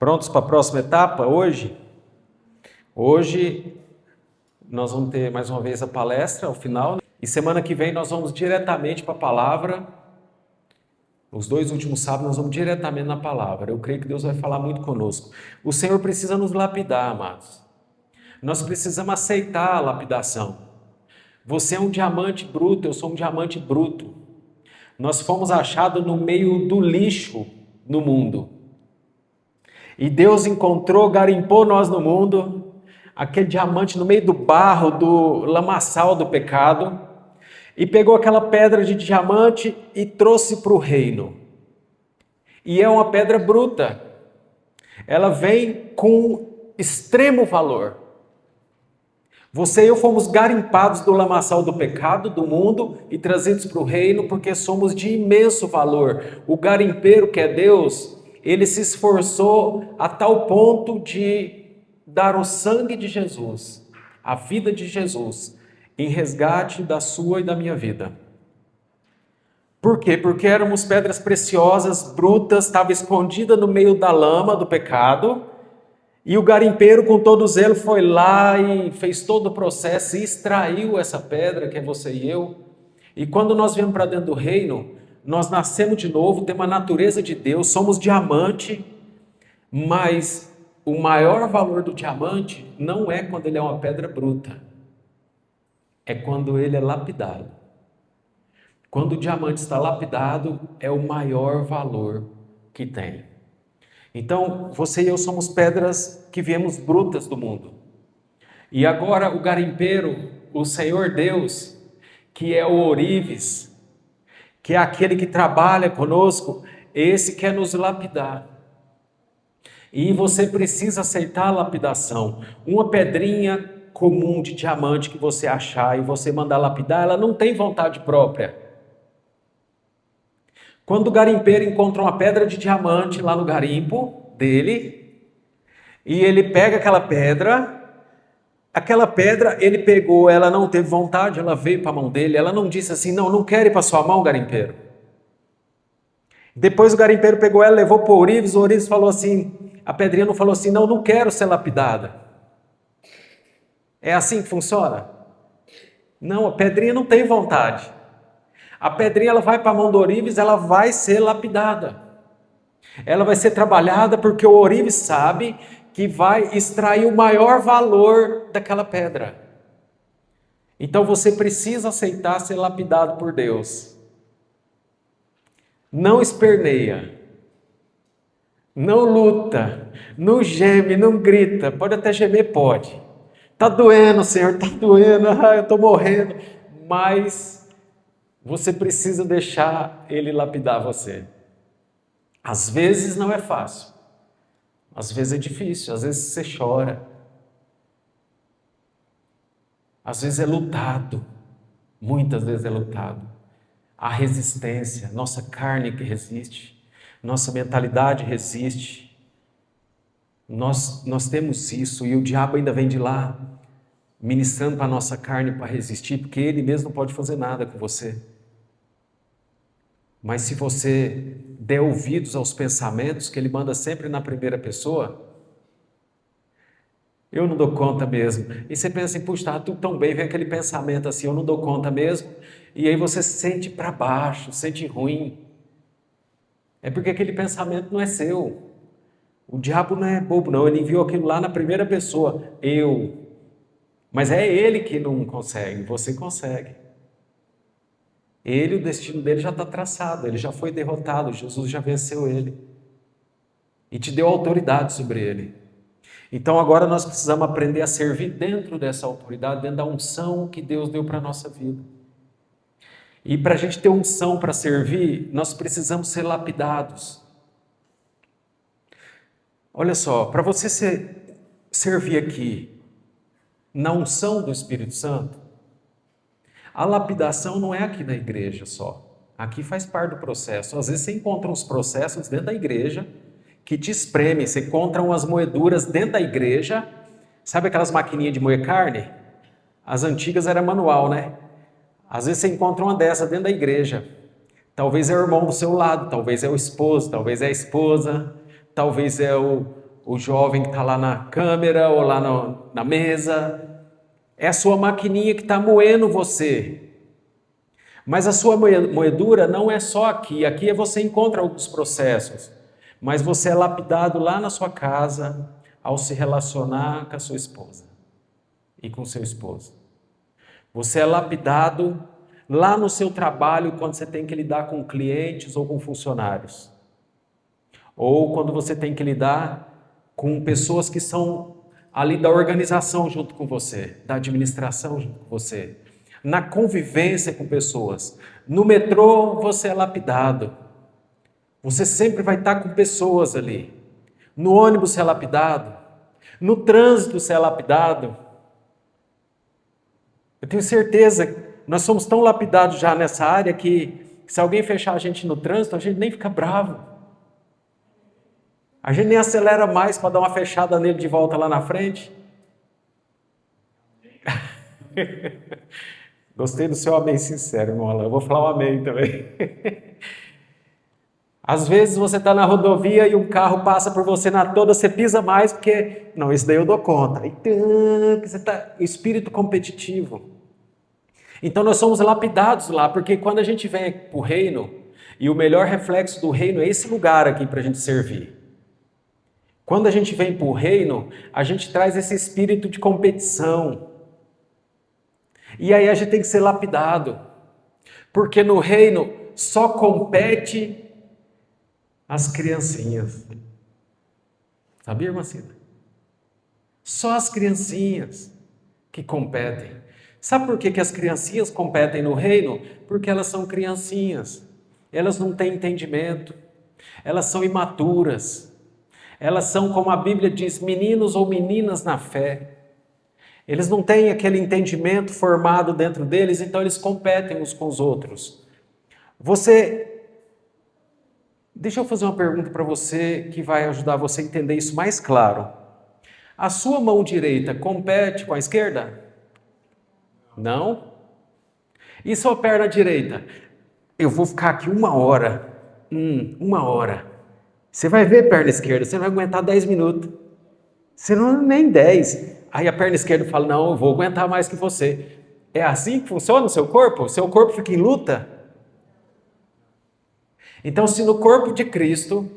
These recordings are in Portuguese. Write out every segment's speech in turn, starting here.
Prontos para a próxima etapa hoje? Hoje nós vamos ter mais uma vez a palestra ao final, e semana que vem nós vamos diretamente para a palavra. Os 2 últimos sábados nós vamos diretamente na palavra. Eu creio que Deus vai falar muito conosco. O Senhor precisa nos lapidar, amados. Nós precisamos aceitar a lapidação. Você é um diamante bruto, eu sou um diamante bruto. Nós fomos achados no meio do lixo no mundo. E Deus encontrou, garimpou nós no mundo, aquele diamante no meio do barro, do lamaçal do pecado, e pegou aquela pedra de diamante e trouxe para o reino. E é uma pedra bruta. Ela vem com extremo valor. Você e eu fomos garimpados do lamaçal do pecado, do mundo, e trazidos para o reino, porque somos de imenso valor. O garimpeiro, que é Deus, ele se esforçou a tal ponto de dar o sangue de Jesus, a vida de Jesus, em resgate da sua e da minha vida. Por quê? Porque éramos pedras preciosas, brutas, estava escondida no meio da lama do pecado, e o garimpeiro, com todo zelo, foi lá e fez todo o processo e extraiu essa pedra, que é você e eu. E quando nós viemos para dentro do reino, nós nascemos de novo, temos a natureza de Deus, somos diamante, mas o maior valor do diamante não é quando ele é uma pedra bruta, é quando ele é lapidado. Quando o diamante está lapidado, é o maior valor que tem. Então, você e eu somos pedras que viemos brutas do mundo. E agora o garimpeiro, o Senhor Deus, que é o ourives, que é aquele que trabalha conosco, esse quer nos lapidar. E você precisa aceitar a lapidação. Uma pedrinha comum de diamante que você achar e você mandar lapidar, ela não tem vontade própria. Quando o garimpeiro encontra uma pedra de diamante lá no garimpo dele, e ele pega aquela pedra ele pegou, ela não teve vontade, ela veio para a mão dele, ela não disse assim, não quero ir para sua mão, garimpeiro. Depois o garimpeiro pegou ela, levou para o ourives falou assim, a pedrinha não falou assim, não quero ser lapidada. É assim que funciona? Não, a pedrinha não tem vontade. A pedrinha ela vai para a mão do ourives, ela vai ser lapidada. Ela vai ser trabalhada porque o ourives sabe que vai extrair o maior valor daquela pedra. Então você precisa aceitar ser lapidado por Deus. Não esperneia, não luta, não geme, não grita. Pode até gemer, pode. Está doendo, Senhor, está doendo, eu estou morrendo. Mas você precisa deixar Ele lapidar você. Às vezes não é fácil. Às vezes é difícil, às vezes você chora. Às vezes é lutado. Muitas vezes é lutado. Há resistência, nossa carne que resiste, nossa mentalidade resiste. Nós temos isso e o diabo ainda vem de lá, ministrando para a nossa carne para resistir, porque ele mesmo não pode fazer nada com você. Mas se você der ouvidos aos pensamentos, que ele manda sempre na primeira pessoa, eu não dou conta mesmo. E você pensa assim, puxa, está tudo tão bem, vem aquele pensamento assim, eu não dou conta mesmo. E aí você se sente para baixo, sente ruim. É porque aquele pensamento não é seu. O diabo não é bobo não, ele enviou aquilo lá na primeira pessoa, eu. Mas é ele que não consegue, você consegue. Ele, o destino dele já está traçado, ele já foi derrotado, Jesus já venceu ele. E te deu autoridade sobre ele. Então agora nós precisamos aprender a servir dentro dessa autoridade, dentro da unção que Deus deu para a nossa vida. E para a gente ter unção para servir, nós precisamos ser lapidados. Olha só, para você servir aqui na unção do Espírito Santo, a lapidação não é aqui na igreja só. Aqui faz parte do processo. Às vezes você encontra uns processos dentro da igreja que te espremem. Você encontra umas moeduras dentro da igreja. Sabe aquelas maquininhas de moer carne? As antigas era manual, né? Às vezes você encontra uma dessa dentro da igreja. Talvez é o irmão do seu lado, talvez é o esposo, talvez é a esposa, talvez é o o jovem que está lá na câmera ou lá na mesa. É a sua maquininha que está moendo você. Mas a sua moedura não é só aqui. Aqui você encontra alguns processos. Mas você é lapidado lá na sua casa ao se relacionar com a sua esposa e com o seu esposo. Você é lapidado lá no seu trabalho quando você tem que lidar com clientes ou com funcionários. Ou quando você tem que lidar com pessoas que são ali da organização junto com você, da administração junto com você. Na convivência com pessoas. No metrô você é lapidado. Você sempre vai estar com pessoas ali. No ônibus você é lapidado. No trânsito você é lapidado. Eu tenho certeza, nós somos tão lapidados já nessa área que se alguém fechar a gente no trânsito, a gente nem fica bravo. A gente nem acelera mais para dar uma fechada nele de volta lá na frente. Gostei do seu amém sincero, irmão Alain. Eu vou falar um amém também. Às vezes você está na rodovia e um carro passa por você na toda, você pisa mais porque, não, isso daí eu dou conta. Você está espírito competitivo. Então nós somos lapidados lá, porque quando a gente vem para o reino, e o melhor reflexo do reino é esse lugar aqui para a gente servir. Quando a gente vem para o reino, a gente traz esse espírito de competição. E aí a gente tem que ser lapidado. Porque no reino só compete as criancinhas. Sabia, irmã Cida? Só as criancinhas que competem. Sabe por que as criancinhas competem no reino? Porque elas são criancinhas. Elas não têm entendimento. Elas são imaturas. Elas são, como a Bíblia diz, meninos ou meninas na fé. Eles não têm aquele entendimento formado dentro deles, então eles competem uns com os outros. Deixa eu fazer uma pergunta para você que vai ajudar você a entender isso mais claro. A sua mão direita compete com a esquerda? Não? E sua perna direita? Eu vou ficar aqui uma hora. Uma hora. Você vai ver perna esquerda, você vai aguentar 10 minutos. Você não nem 10. Aí a perna esquerda fala, não, eu vou aguentar mais que você. É assim que funciona o seu corpo? O seu corpo fica em luta? Então, se no corpo de Cristo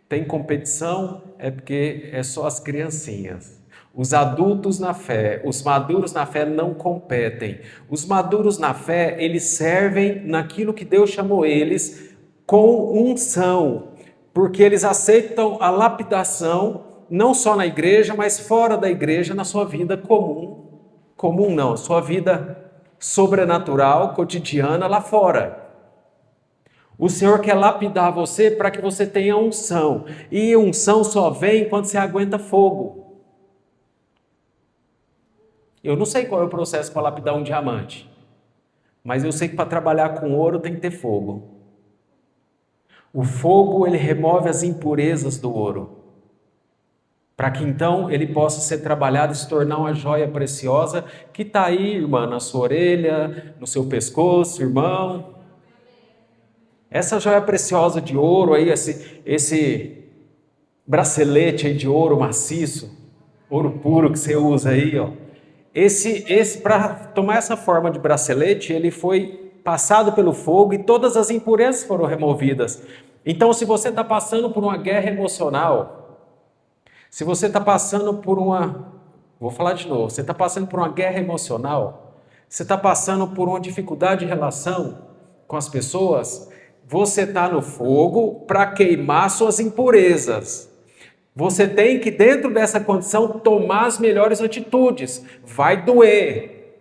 tem competição, é porque é só as criancinhas. Os adultos na fé, os maduros na fé não competem. Os maduros na fé, eles servem naquilo que Deus chamou eles com unção, porque eles aceitam a lapidação, não só na igreja, mas fora da igreja, na sua vida comum. Comum não, sua vida sobrenatural, cotidiana, lá fora. O Senhor quer lapidar você para que você tenha unção. E unção só vem quando você aguenta fogo. Eu não sei qual é o processo para lapidar um diamante, mas eu sei que para trabalhar com ouro tem que ter fogo. O fogo, ele remove as impurezas do ouro, para que então ele possa ser trabalhado e se tornar uma joia preciosa que está aí, irmã, na sua orelha, no seu pescoço, irmão. Essa joia preciosa de ouro aí, esse bracelete aí de ouro maciço, ouro puro que você usa aí, ó. Esse para tomar essa forma de bracelete, ele foi passado pelo fogo e todas as impurezas foram removidas. Então, se você está passando por uma guerra emocional, se você está passando por vou falar de novo, você está passando por uma guerra emocional, você está passando por uma dificuldade de relação com as pessoas, você está no fogo para queimar suas impurezas. Você tem que, dentro dessa condição, tomar as melhores atitudes. Vai doer.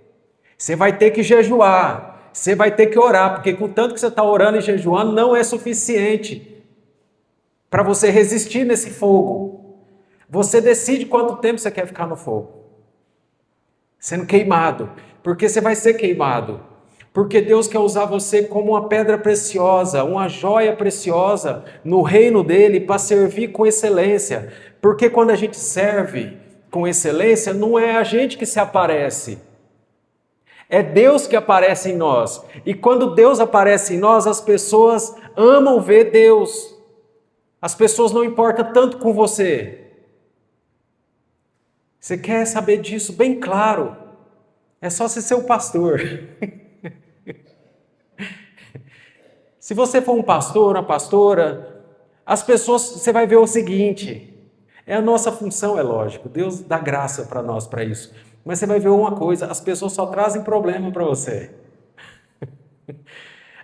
Você vai ter que jejuar. Você vai ter que orar, porque com tanto que você está orando e jejuando, não é suficiente para você resistir nesse fogo. Você decide quanto tempo você quer ficar no fogo. Sendo queimado. Porque você vai ser queimado. Porque Deus quer usar você como uma pedra preciosa, uma joia preciosa no reino dele para servir com excelência. Porque quando a gente serve com excelência, não é a gente que se aparece. É Deus que aparece em nós. E quando Deus aparece em nós, as pessoas amam ver Deus. As pessoas não importam tanto com você. Você quer saber disso bem claro? É só você ser o pastor. Se você for um pastor, uma pastora, as pessoas, você vai ver o seguinte, é a nossa função, é lógico, Deus dá graça para nós para isso, mas você vai ver uma coisa, as pessoas só trazem problema para você.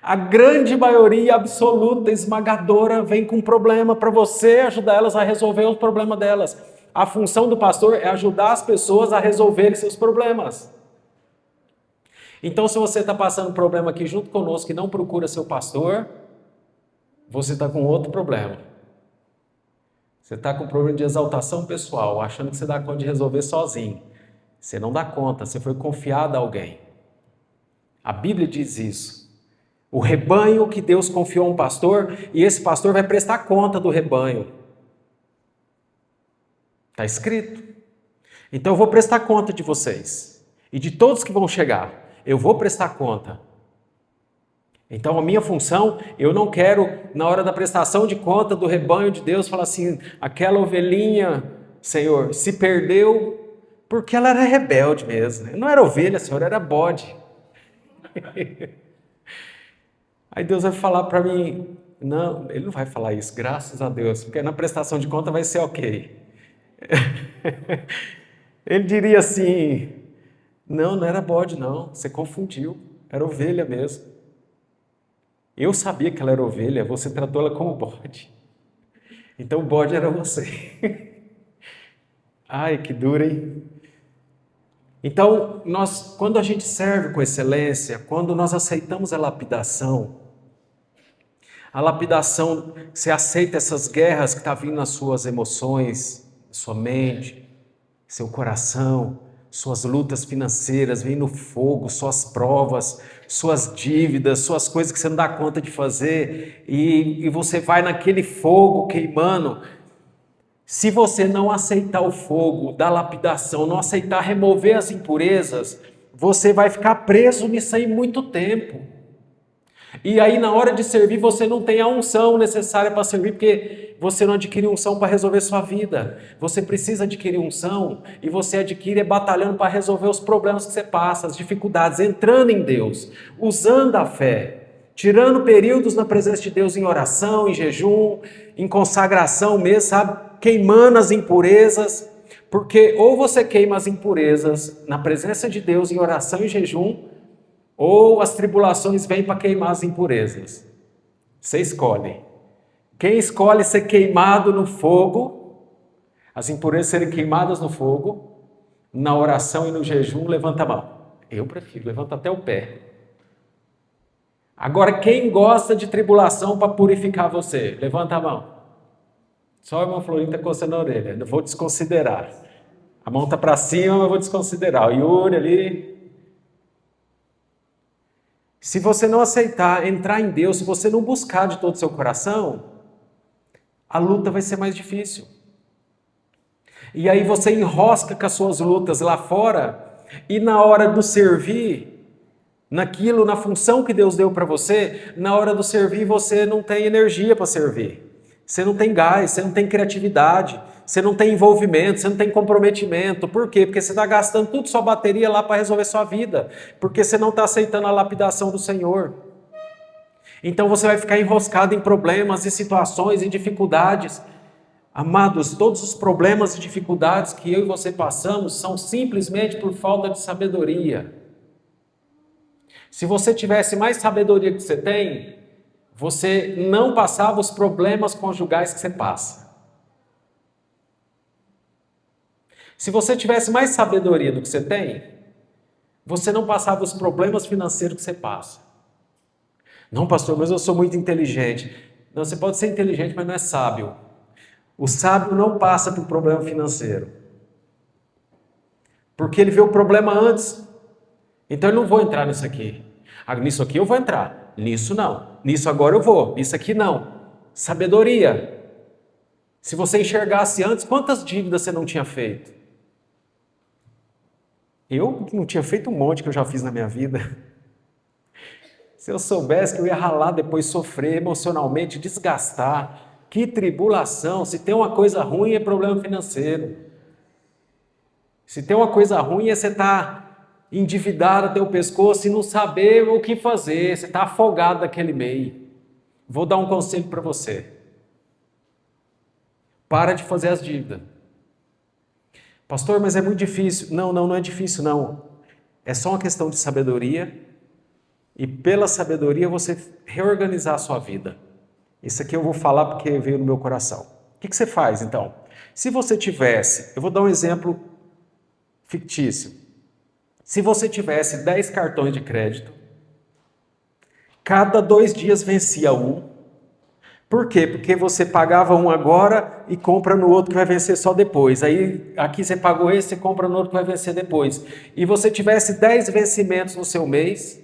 A grande maioria absoluta, esmagadora, vem com problema para você ajudar elas a resolver os problemas delas. A função do pastor é ajudar as pessoas a resolverem seus problemas. Então, se você está passando um problema aqui junto conosco e não procura seu pastor, você está com outro problema. Você está com um problema de exaltação pessoal, achando que você dá conta de resolver sozinho. Você não dá conta, você foi confiado a alguém. A Bíblia diz isso. O rebanho que Deus confiou a um pastor, e esse pastor vai prestar conta do rebanho. Está escrito. Então eu vou prestar conta de vocês. E de todos que vão chegar. Eu vou prestar conta. Então a minha função, eu não quero, na hora da prestação de conta do rebanho de Deus, falar assim, aquela ovelhinha, Senhor, se perdeu porque ela era rebelde mesmo. Não era ovelha, Senhor, era bode. Aí Deus vai falar para mim, não, Ele não vai falar isso, graças a Deus, porque na prestação de conta vai ser ok. Ele diria assim, não era bode não, você confundiu, era ovelha mesmo. Eu sabia que ela era ovelha, você tratou ela como bode. Então o bode era você. Ai, que duro, hein? Então, quando a gente serve com excelência, quando nós aceitamos a lapidação, você aceita essas guerras que estão vindo nas suas emoções, sua mente, seu coração, suas lutas financeiras, vem no fogo, suas provas, suas dívidas, suas coisas que você não dá conta de fazer, e você vai naquele fogo queimando. Se você não aceitar o fogo da lapidação, não aceitar remover as impurezas, você vai ficar preso nisso aí muito tempo. E aí na hora de servir você não tem a unção necessária para servir, porque você não adquiriu unção para resolver sua vida. Você precisa adquirir unção e você adquire batalhando para resolver os problemas que você passa, as dificuldades, entrando em Deus, usando a fé, tirando períodos na presença de Deus em oração, em jejum, em consagração mesmo, sabe? Queimando as impurezas, porque ou você queima as impurezas na presença de Deus em oração e jejum, ou as tribulações vêm para queimar as impurezas. Você escolhe. Quem escolhe ser queimado no fogo, as impurezas serem queimadas no fogo, na oração e no jejum, levanta a mão. Eu prefiro, levanta até o pé. Agora, quem gosta de tribulação para purificar você? Levanta a mão. Só a irmã Florinda está coçando a orelha. Não vou desconsiderar. A mão está para cima, mas eu vou desconsiderar. O Yuri ali. Se você não aceitar entrar em Deus, se você não buscar de todo o seu coração, a luta vai ser mais difícil. E aí você enrosca com as suas lutas lá fora, e na hora do servir, naquilo, na função que Deus deu para você, na hora do servir você não tem energia para servir. Você não tem gás, você não tem criatividade, você não tem envolvimento, você não tem comprometimento. Por quê? Porque você está gastando tudo sua bateria lá para resolver sua vida. Porque você não está aceitando a lapidação do Senhor. Então você vai ficar enroscado em problemas e situações e dificuldades. Amados, todos os problemas e dificuldades que eu e você passamos são simplesmente por falta de sabedoria. Se você tivesse mais sabedoria que você tem, você não passava os problemas conjugais que você passa. Se você tivesse mais sabedoria do que você tem, você não passava os problemas financeiros que você passa. Não, pastor, mas eu sou muito inteligente. Não, você pode ser inteligente, mas não é sábio. O sábio não passa por problema financeiro. Porque ele vê o problema antes. Então eu não vou entrar nisso aqui. Nisso aqui eu vou entrar. Nisso não. Nisso agora eu vou. Nisso aqui não. Sabedoria. Se você enxergasse antes, quantas dívidas você não tinha feito? Eu não tinha feito um monte que eu já fiz na minha vida. Se eu soubesse que eu ia ralar depois, sofrer emocionalmente, desgastar. Que tribulação. Se tem uma coisa ruim é problema financeiro. Se tem uma coisa ruim é você estar endividado até o pescoço e não saber o que fazer, você está afogado naquele meio. Vou dar um conselho para você. Para de fazer as dívidas. Pastor, mas é muito difícil. Não é difícil não. É só uma questão de sabedoria e pela sabedoria você reorganizar a sua vida. Isso aqui eu vou falar porque veio no meu coração. O que você faz então? Se você tivesse, eu vou dar um exemplo fictício. Se você tivesse 10 cartões de crédito, cada 2 dias vencia um. Por quê? Porque você pagava um agora e compra no outro que vai vencer só depois. Aí aqui você pagou esse, você compra no outro que vai vencer depois. E você tivesse 10 vencimentos no seu mês,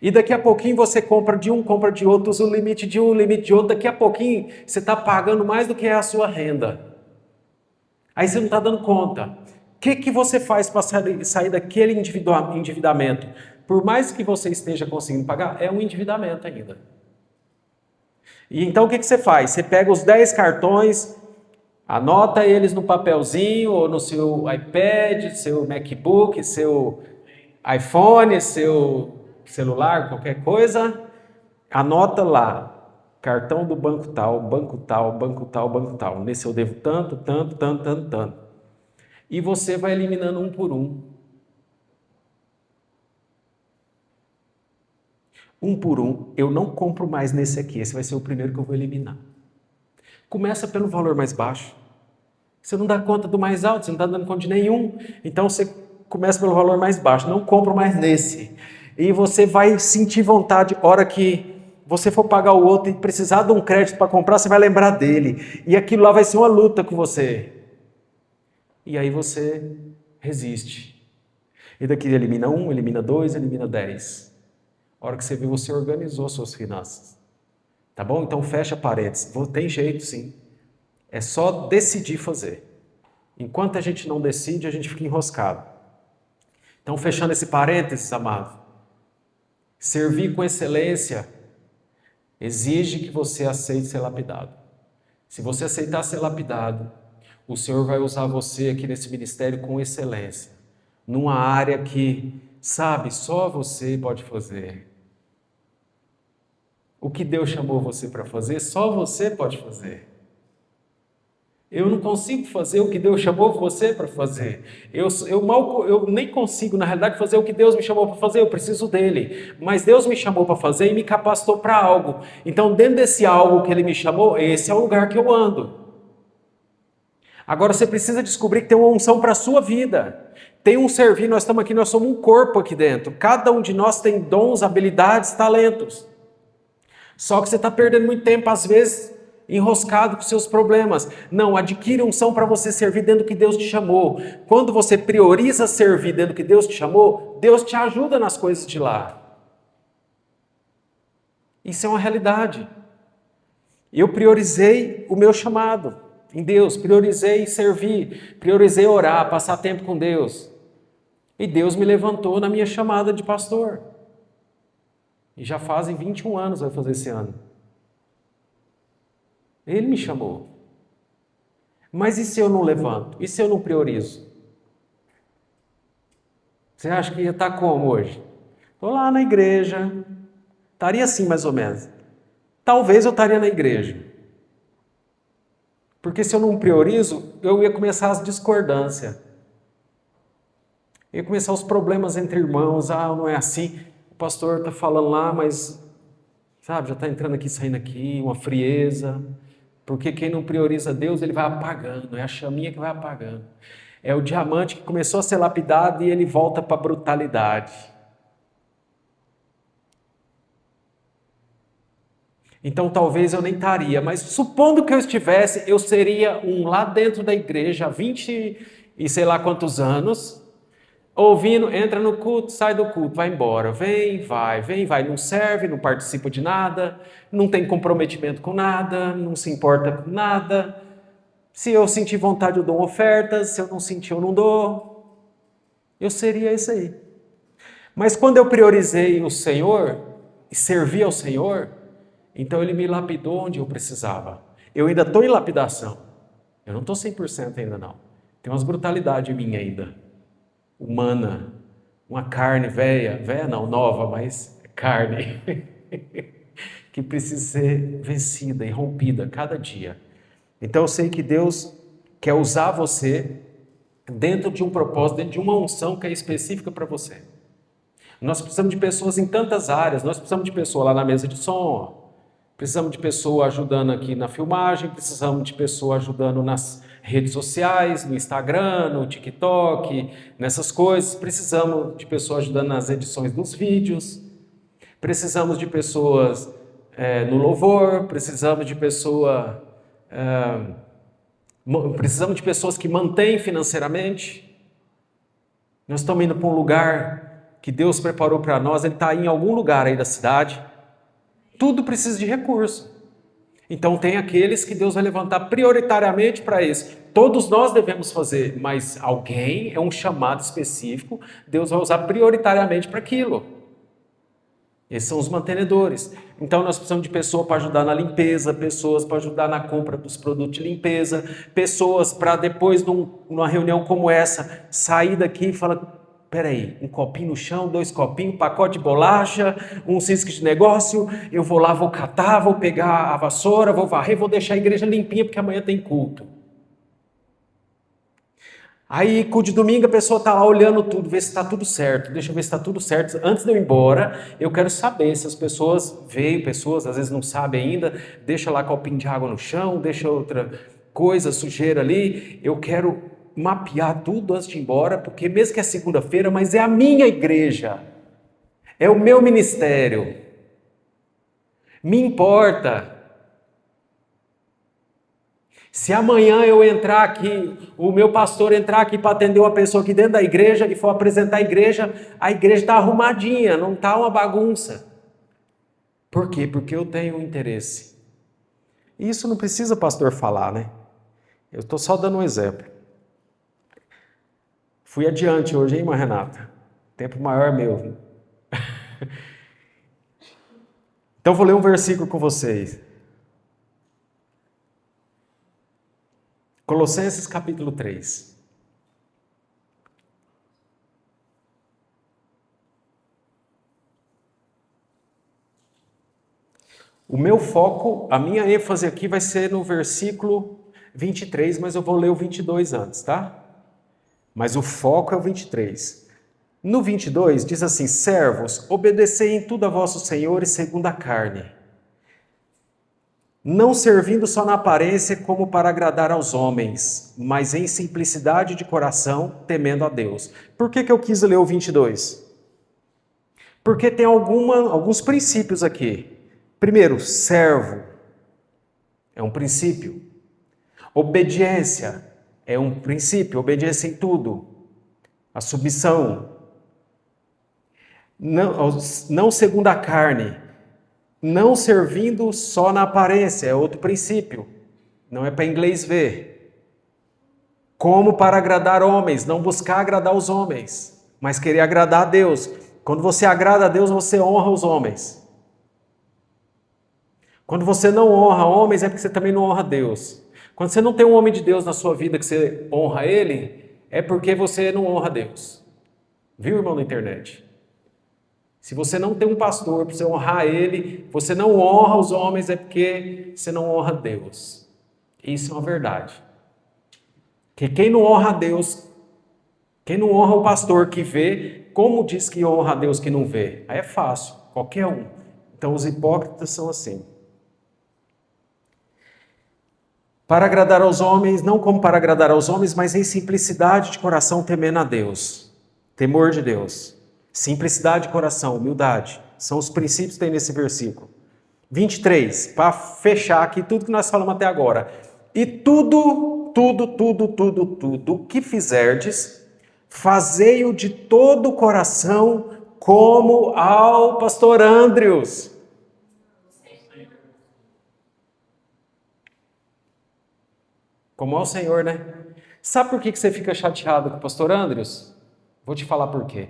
e daqui a pouquinho você compra de um, compra de outro, usa o limite de um, o limite de outro, daqui a pouquinho você está pagando mais do que é a sua renda. Aí você não está dando conta. O que você faz para sair daquele endividamento? Por mais que você esteja conseguindo pagar, é um endividamento ainda. E então o que você faz? Você pega os 10 cartões, anota eles no papelzinho, ou no seu iPad, seu MacBook, seu iPhone, seu celular, qualquer coisa, anota lá, cartão do banco tal, banco tal, banco tal, banco tal. Nesse eu devo tanto, tanto, tanto, tanto, tanto. E você vai eliminando um por um. Um por um, eu não compro mais nesse aqui, esse vai ser o primeiro que eu vou eliminar. Começa pelo valor mais baixo. Você não dá conta do mais alto, você não está dando conta de nenhum. Então você começa pelo valor mais baixo, não compro mais nesse. E você vai sentir vontade, hora que você for pagar o outro e precisar de um crédito para comprar, você vai lembrar dele. E aquilo lá vai ser uma luta com você. E aí você resiste. E daqui elimina 1, elimina 2, elimina 10. A hora que você viu, você organizou suas finanças. Tá bom? Então fecha parênteses. Tem jeito sim. É só decidir fazer. Enquanto a gente não decide, a gente fica enroscado. Então fechando esse parênteses, amado. Servir com excelência exige que você aceite ser lapidado. Se você aceitar ser lapidado, o Senhor vai usar você aqui nesse ministério com excelência. Numa área que, sabe, só você pode fazer. O que Deus chamou você para fazer, só você pode fazer. Eu não consigo fazer o que Deus chamou você para fazer. Eu nem consigo, na realidade, fazer o que Deus me chamou para fazer. Eu preciso dele. Mas Deus me chamou para fazer e me capacitou para algo. Então, dentro desse algo que ele me chamou, esse é o lugar que eu ando. Agora, você precisa descobrir que tem uma unção para a sua vida. Tem um servir, nós estamos aqui, nós somos um corpo aqui dentro. Cada um de nós tem dons, habilidades, talentos. Só que você está perdendo muito tempo, às vezes, enroscado com seus problemas. Não, adquire unção para você servir dentro do que Deus te chamou. Quando você prioriza servir dentro do que Deus te chamou, Deus te ajuda nas coisas de lá. Isso é uma realidade. Eu priorizei o meu chamado em Deus, priorizei servir, priorizei orar, passar tempo com Deus. E Deus me levantou na minha chamada de pastor. E já fazem 21 anos, vai fazer esse ano. Ele me chamou. Mas e se eu não levanto? E se eu não priorizo? Você acha que ia estar como hoje? Estou lá na igreja. Estaria assim mais ou menos. Talvez eu estaria na igreja. Porque se eu não priorizo, eu ia começar as discordâncias. Ia começar os problemas entre irmãos. Não é assim. O pastor está falando lá, mas, sabe, já está entrando aqui, saindo aqui, uma frieza. Porque quem não prioriza Deus, ele vai apagando. É a chaminha que vai apagando. É o diamante que começou a ser lapidado e ele volta para a brutalidade. Então talvez eu nem estaria, mas supondo que eu estivesse, eu seria um lá dentro da igreja há 20 e sei lá quantos anos, ouvindo, entra no culto, sai do culto, vai embora, vem, vai, não serve, não participa de nada, não tem comprometimento com nada, não se importa com nada. Se eu sentir vontade, eu dou ofertas, se eu não sentir, eu não dou. Eu seria isso aí. Mas quando eu priorizei o Senhor e servi ao Senhor, então ele me lapidou onde eu precisava. Eu ainda estou em lapidação. Eu não estou 100% ainda não. Tem umas brutalidades em mim ainda, humana, uma carne velha não, nova, mas carne, que precisa ser vencida e rompida cada dia. Então eu sei que Deus quer usar você dentro de um propósito, dentro de uma unção que é específica para você. Nós precisamos de pessoas em tantas áreas, nós precisamos de pessoa lá na mesa de som, precisamos de pessoa ajudando aqui na filmagem, precisamos de pessoa ajudando nas redes sociais, no Instagram, no TikTok, nessas coisas, precisamos de pessoa ajudando nas edições dos vídeos, precisamos de pessoas no louvor, precisamos de pessoas que mantêm financeiramente. Nós estamos indo para um lugar que Deus preparou para nós, ele está em algum lugar aí da cidade. Tudo precisa de recurso. Então tem aqueles que Deus vai levantar prioritariamente para isso. Todos nós devemos fazer, mas alguém é um chamado específico, Deus vai usar prioritariamente para aquilo. Esses são os mantenedores. Então nós precisamos de pessoas para ajudar na limpeza, pessoas para ajudar na compra dos produtos de limpeza, pessoas para depois, numa reunião como essa, sair daqui e falar, peraí, um copinho no chão, 2 copinhos, pacote de bolacha, um cisco de negócio, eu vou lá, vou catar, vou pegar a vassoura, vou varrer, vou deixar a igreja limpinha porque amanhã tem culto. Aí, culto de domingo, a pessoa está lá olhando tudo, vê se está tudo certo. Deixa eu ver se está tudo certo. Antes de eu ir embora, eu quero saber se as pessoas pessoas às vezes não sabem ainda, deixa lá copinho de água no chão, deixa outra coisa, sujeira ali. Eu quero mapear tudo antes de ir embora, porque mesmo que é segunda-feira, mas é a minha igreja, é o meu ministério. Me importa. Se amanhã eu entrar aqui, o meu pastor entrar aqui para atender uma pessoa aqui dentro da igreja e for apresentar a igreja está arrumadinha, não está uma bagunça. Por quê? Porque eu tenho interesse. E isso não precisa o pastor falar, né? Eu estou só dando um exemplo. Fui adiante hoje, hein, irmã Renata? Tempo maior meu. Então vou ler um versículo com vocês. Colossenses capítulo 3. O meu foco, a minha ênfase aqui vai ser no versículo 23, mas eu vou ler o 22 antes, tá? Mas o foco é o 23. No 22 diz assim, servos, obedecei em tudo a vossos senhores segundo a carne, não servindo só na aparência como para agradar aos homens, mas em simplicidade de coração, temendo a Deus. Por que eu quis ler o 22? Porque tem alguns princípios aqui. Primeiro, servo é um princípio. Obediência é um princípio, obediência em tudo. A submissão. Não segundo a carne. Não servindo só na aparência, é outro princípio. Não é para inglês ver. Como para agradar homens, não buscar agradar os homens, mas querer agradar a Deus. Quando você agrada a Deus, você honra os homens. Quando você não honra homens, é porque você também não honra Deus. Quando você não tem um homem de Deus na sua vida que você honra ele, é porque você não honra Deus. Viu, irmão, na internet? Se você não tem um pastor para você honrar ele, você não honra os homens, é porque você não honra Deus. Isso é uma verdade. Que quem não honra a Deus, quem não honra o pastor que vê, como diz que honra a Deus que não vê? Aí é fácil, qualquer um. Então os hipócritas são assim. Para agradar aos homens, não como para agradar aos homens, mas em simplicidade de coração, temendo a Deus. Temor de Deus. Simplicidade de coração, humildade. São os princípios que tem nesse versículo. 23, para fechar aqui tudo que nós falamos até agora. E tudo que fizerdes, fazei-o de todo o coração, como ao pastor Andrews. Como ao Senhor, né? Sabe por que você fica chateado com o pastor Andrews? Vou te falar por quê.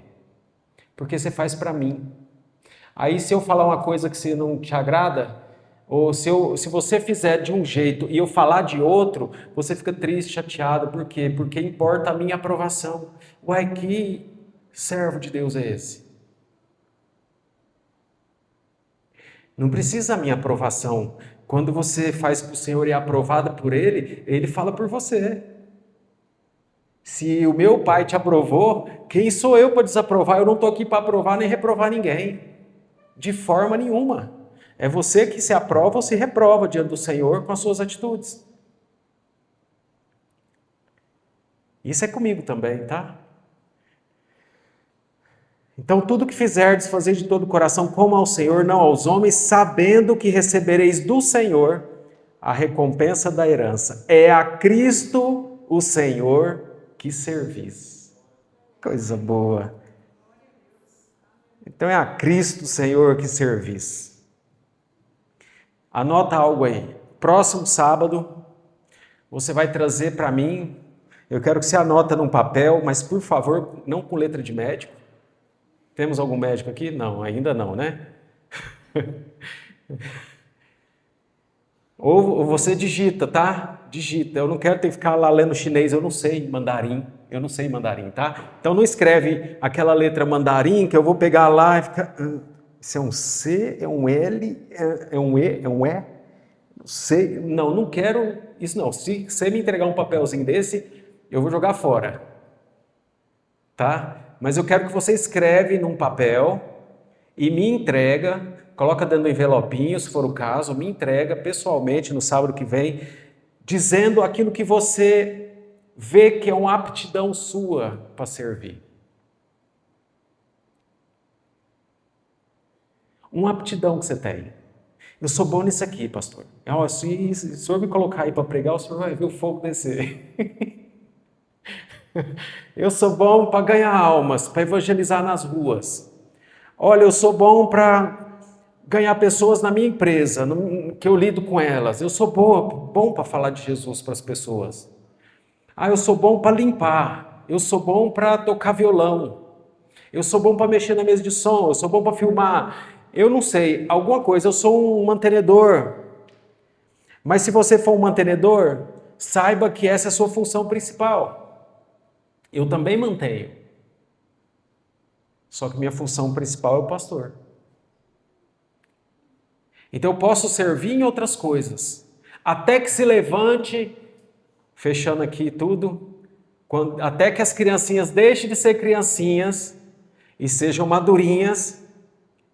Porque você faz para mim. Aí se eu falar uma coisa que você não te agrada, Ou se você fizer de um jeito e eu falar de outro, você fica triste, chateado. Por quê? Porque importa a minha aprovação. Uai, que servo de Deus é esse? Não precisa a minha aprovação. Quando você faz para o Senhor e é aprovada por Ele, Ele fala por você. Se o meu Pai te aprovou, quem sou eu para desaprovar? Eu não estou aqui para aprovar nem reprovar ninguém. De forma nenhuma. É você que se aprova ou se reprova diante do Senhor com as suas atitudes. Isso é comigo também, tá? Então, tudo que fizerdes, fazei de todo o coração, como ao Senhor, não aos homens, sabendo que recebereis do Senhor a recompensa da herança. É a Cristo, o Senhor, que servis. Coisa boa. Então, é a Cristo, o Senhor, que servis. Anota algo aí. Próximo sábado, você vai trazer para mim, eu quero que você anota num papel, mas por favor, não com letra de médico. Temos algum médico aqui? Não, ainda não, né? Ou você digita, tá? Digita. Eu não quero ter que ficar lá lendo chinês, eu não sei mandarim. Eu não sei mandarim, tá? Então não escreve aquela letra mandarim que eu vou pegar lá e ficar... Isso é um C, é um L, é um E, é um E? Não sei. Não, não quero isso não. Se você me entregar um papelzinho desse, eu vou jogar fora. Tá? Mas eu quero que você escreve num papel e me entrega, coloca dentro do envelopinho, se for o caso, me entrega pessoalmente no sábado que vem, dizendo aquilo que você vê que é uma aptidão sua para servir. Uma aptidão que você tem. Eu sou bom nisso aqui, pastor. Se o senhor me colocar aí para pregar, o senhor vai ver o fogo descer. Eu sou bom para ganhar almas, para evangelizar nas ruas. Olha, eu sou bom para ganhar pessoas na minha empresa, que eu lido com elas. Eu sou bom para falar de Jesus para as pessoas. Eu sou bom para limpar. Eu sou bom para tocar violão. Eu sou bom para mexer na mesa de som. Eu sou bom para filmar. Eu não sei, alguma coisa. Eu sou um mantenedor. Mas se você for um mantenedor, saiba que essa é a sua função principal. Eu também mantenho. Só que minha função principal é o pastor. Então eu posso servir em outras coisas. Até que se levante, fechando aqui tudo, até que as criancinhas deixem de ser criancinhas e sejam madurinhas,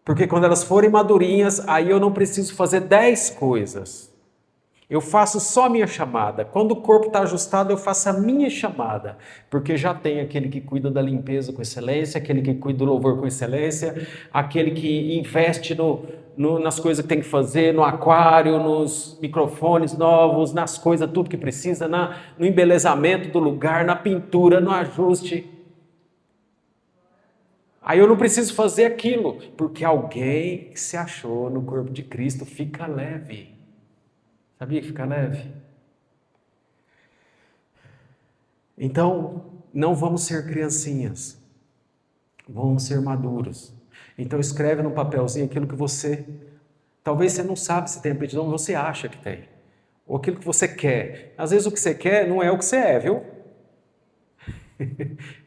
porque quando elas forem madurinhas, aí eu não preciso fazer 10 coisas. Eu faço só a minha chamada. Quando o corpo está ajustado, eu faço a minha chamada. Porque já tem aquele que cuida da limpeza com excelência, aquele que cuida do louvor com excelência, aquele que investe nas coisas que tem que fazer, no aquário, nos microfones novos, nas coisas, tudo que precisa, no embelezamento do lugar, na pintura, no ajuste. Aí eu não preciso fazer aquilo, porque alguém que se achou no corpo de Cristo fica leve. Sabia que fica leve? Então, não vamos ser criancinhas. Vamos ser maduros. Então, escreve no papelzinho aquilo que você... Talvez você não sabe se tem aptidão, mas você acha que tem. Ou aquilo que você quer. Às vezes o que você quer não é o que você é, viu?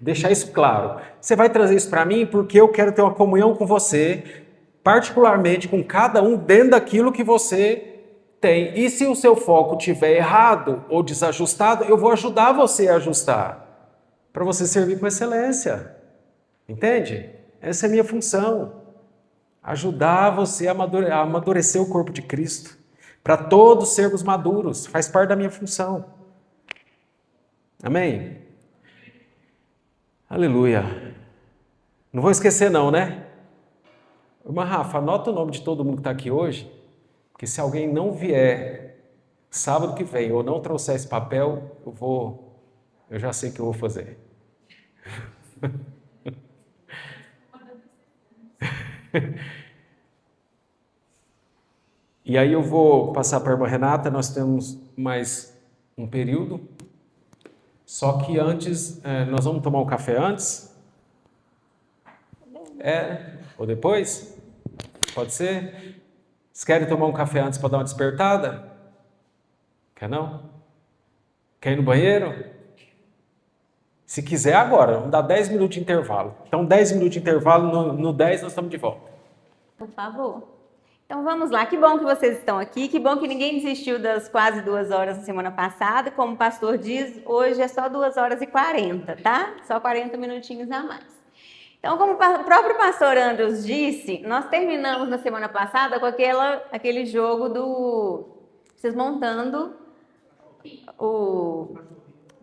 Deixar isso claro. Você vai trazer isso para mim porque eu quero ter uma comunhão com você, particularmente com cada um dentro daquilo que você tem. E se o seu foco estiver errado ou desajustado, eu vou ajudar você a ajustar, para você servir com excelência. Entende? Essa é a minha função. Ajudar você a amadurecer o corpo de Cristo, para todos sermos maduros. Faz parte da minha função. Amém? Aleluia. Não vou esquecer não, né? Irmã Rafa, anota o nome de todo mundo que está aqui hoje, porque se alguém não vier sábado que vem ou não trouxer esse papel, eu já sei o que eu vou fazer. E aí eu vou passar para a irmã Renata, nós temos mais um período, só que antes, nós vamos tomar um café antes? Ou depois? Pode ser? Vocês querem tomar um café antes para dar uma despertada? Quer não? Quer ir no banheiro? Se quiser, agora. Vamos dar 10 minutos de intervalo. Então, 10 minutos de intervalo, no 10 nós estamos de volta. Por favor. Então vamos lá, que bom que vocês estão aqui, que bom que ninguém desistiu das quase 2 horas na semana passada. Como o pastor diz, hoje é só 2 horas e 40, tá? Só 40 minutinhos a mais. Então, como o próprio pastor Andros disse, nós terminamos na semana passada com aquele jogo vocês montando o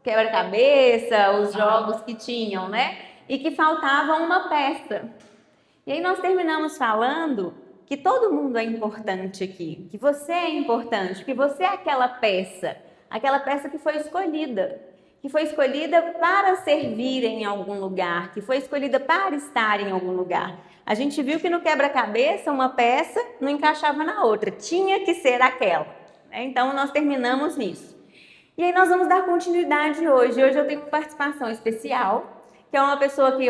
quebra-cabeça, os jogos que tinham, né? E que faltava uma peça. E aí nós terminamos falando que todo mundo é importante aqui, que você é importante, que você é aquela peça que foi escolhida para servir em algum lugar, que foi escolhida para estar em algum lugar. A gente viu que no quebra-cabeça uma peça não encaixava na outra, tinha que ser aquela. Então nós terminamos nisso. E aí nós vamos dar continuidade hoje. Hoje eu tenho uma participação especial, que é uma pessoa que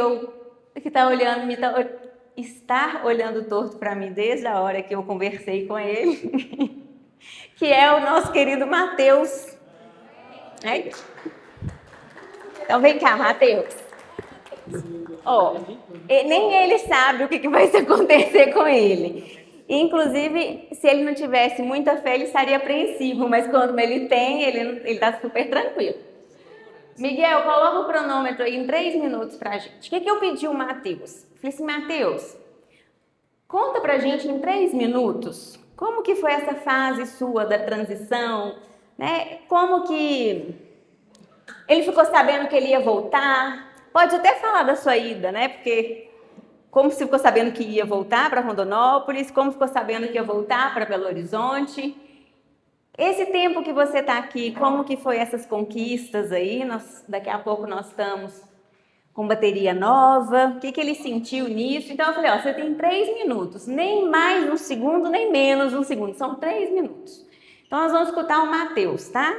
está olhando, está olhando torto para mim desde a hora que eu conversei com ele, que é o nosso querido Mateus. Então vem cá, Mateus. Nem ele sabe o que vai acontecer com ele. Inclusive, se ele não tivesse muita fé, ele estaria apreensivo, mas quando ele tem, ele está super tranquilo. Miguel, coloca o cronômetro aí em 3 minutos pra gente. O que eu pedi o Mateus? Falei assim, Mateus, conta pra gente em 3 minutos como que foi essa fase sua da transição, né? Como que ele ficou sabendo que ele ia voltar. Pode até falar da sua ida, né? Porque como você ficou sabendo que ia voltar para Rondonópolis, como ficou sabendo que ia voltar para Belo Horizonte. Esse tempo que você está aqui, como que foi essas conquistas aí? Daqui a pouco nós estamos com bateria nova. O que ele sentiu nisso? Então eu falei, você tem 3 minutos, nem mais um segundo, nem menos um segundo, são 3 minutos. Então nós vamos escutar o Mateus, tá?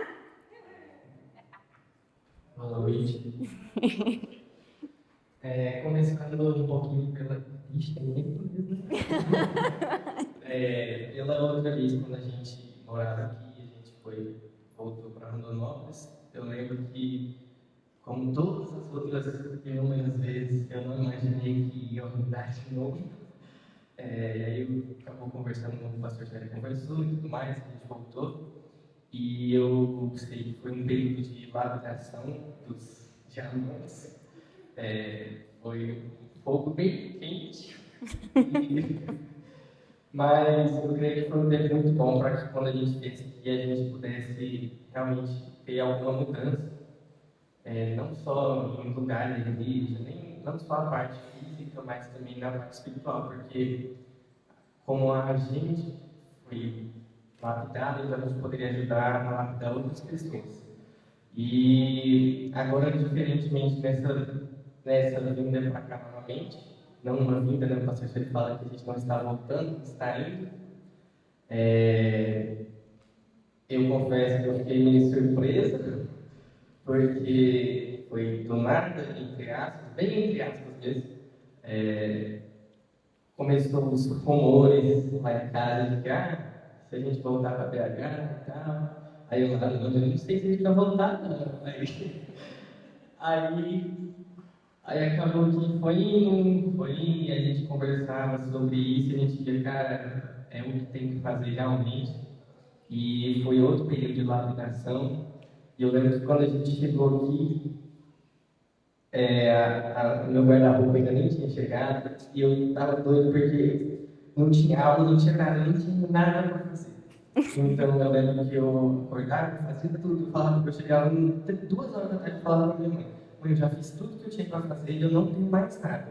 Boa noite. Começando um pouquinho pela pela outra vez, quando a gente morava aqui, a gente voltou para Rondonópolis. Eu lembro que, como todas as outras inúmeras vezes, eu não imaginei que ia mudar de novo. E aí eu acabou conversando com o pastor Sérgio, conversou e tudo mais, a gente voltou. E eu sei que foi um período de lapidação dos diamantes. Foi um pouco bem quente, mas eu creio que foi um tempo muito bom para que quando a gente pensa que a gente pudesse realmente ter alguma mudança, não só em lugar da igreja, não só a parte física, mas também na parte espiritual, porque como a gente foi lapidado, então a gente poderia ajudar a lapidar outras pessoas. E agora, diferentemente nessa vinda para cá novamente, não uma vinda, né? O pastor ele fala que a gente não está voltando, está indo. Eu confesso que eu fiquei meio surpresa, porque foi do nada, entre aspas, bem entre aspas mesmo. Começou os rumores lá em casa de que se a gente voltar para BH e tal. Aí eu falei, eu não sei se a gente vai voltar, não. Aí acabou que foi indo, e a gente conversava sobre isso, e a gente via, cara, é o que tem que fazer realmente. E foi outro período de lapidação. E eu lembro que quando a gente chegou aqui, o meu guarda-roupa ainda nem tinha chegado, e eu estava doido porque não tinha aula, não tinha nada para fazer. Então eu lembro que eu acordava, fazia tudo, falava que eu chegava 2 horas da tarde e falava para minha mãe, eu já fiz tudo que eu tinha para fazer e eu não tenho mais nada.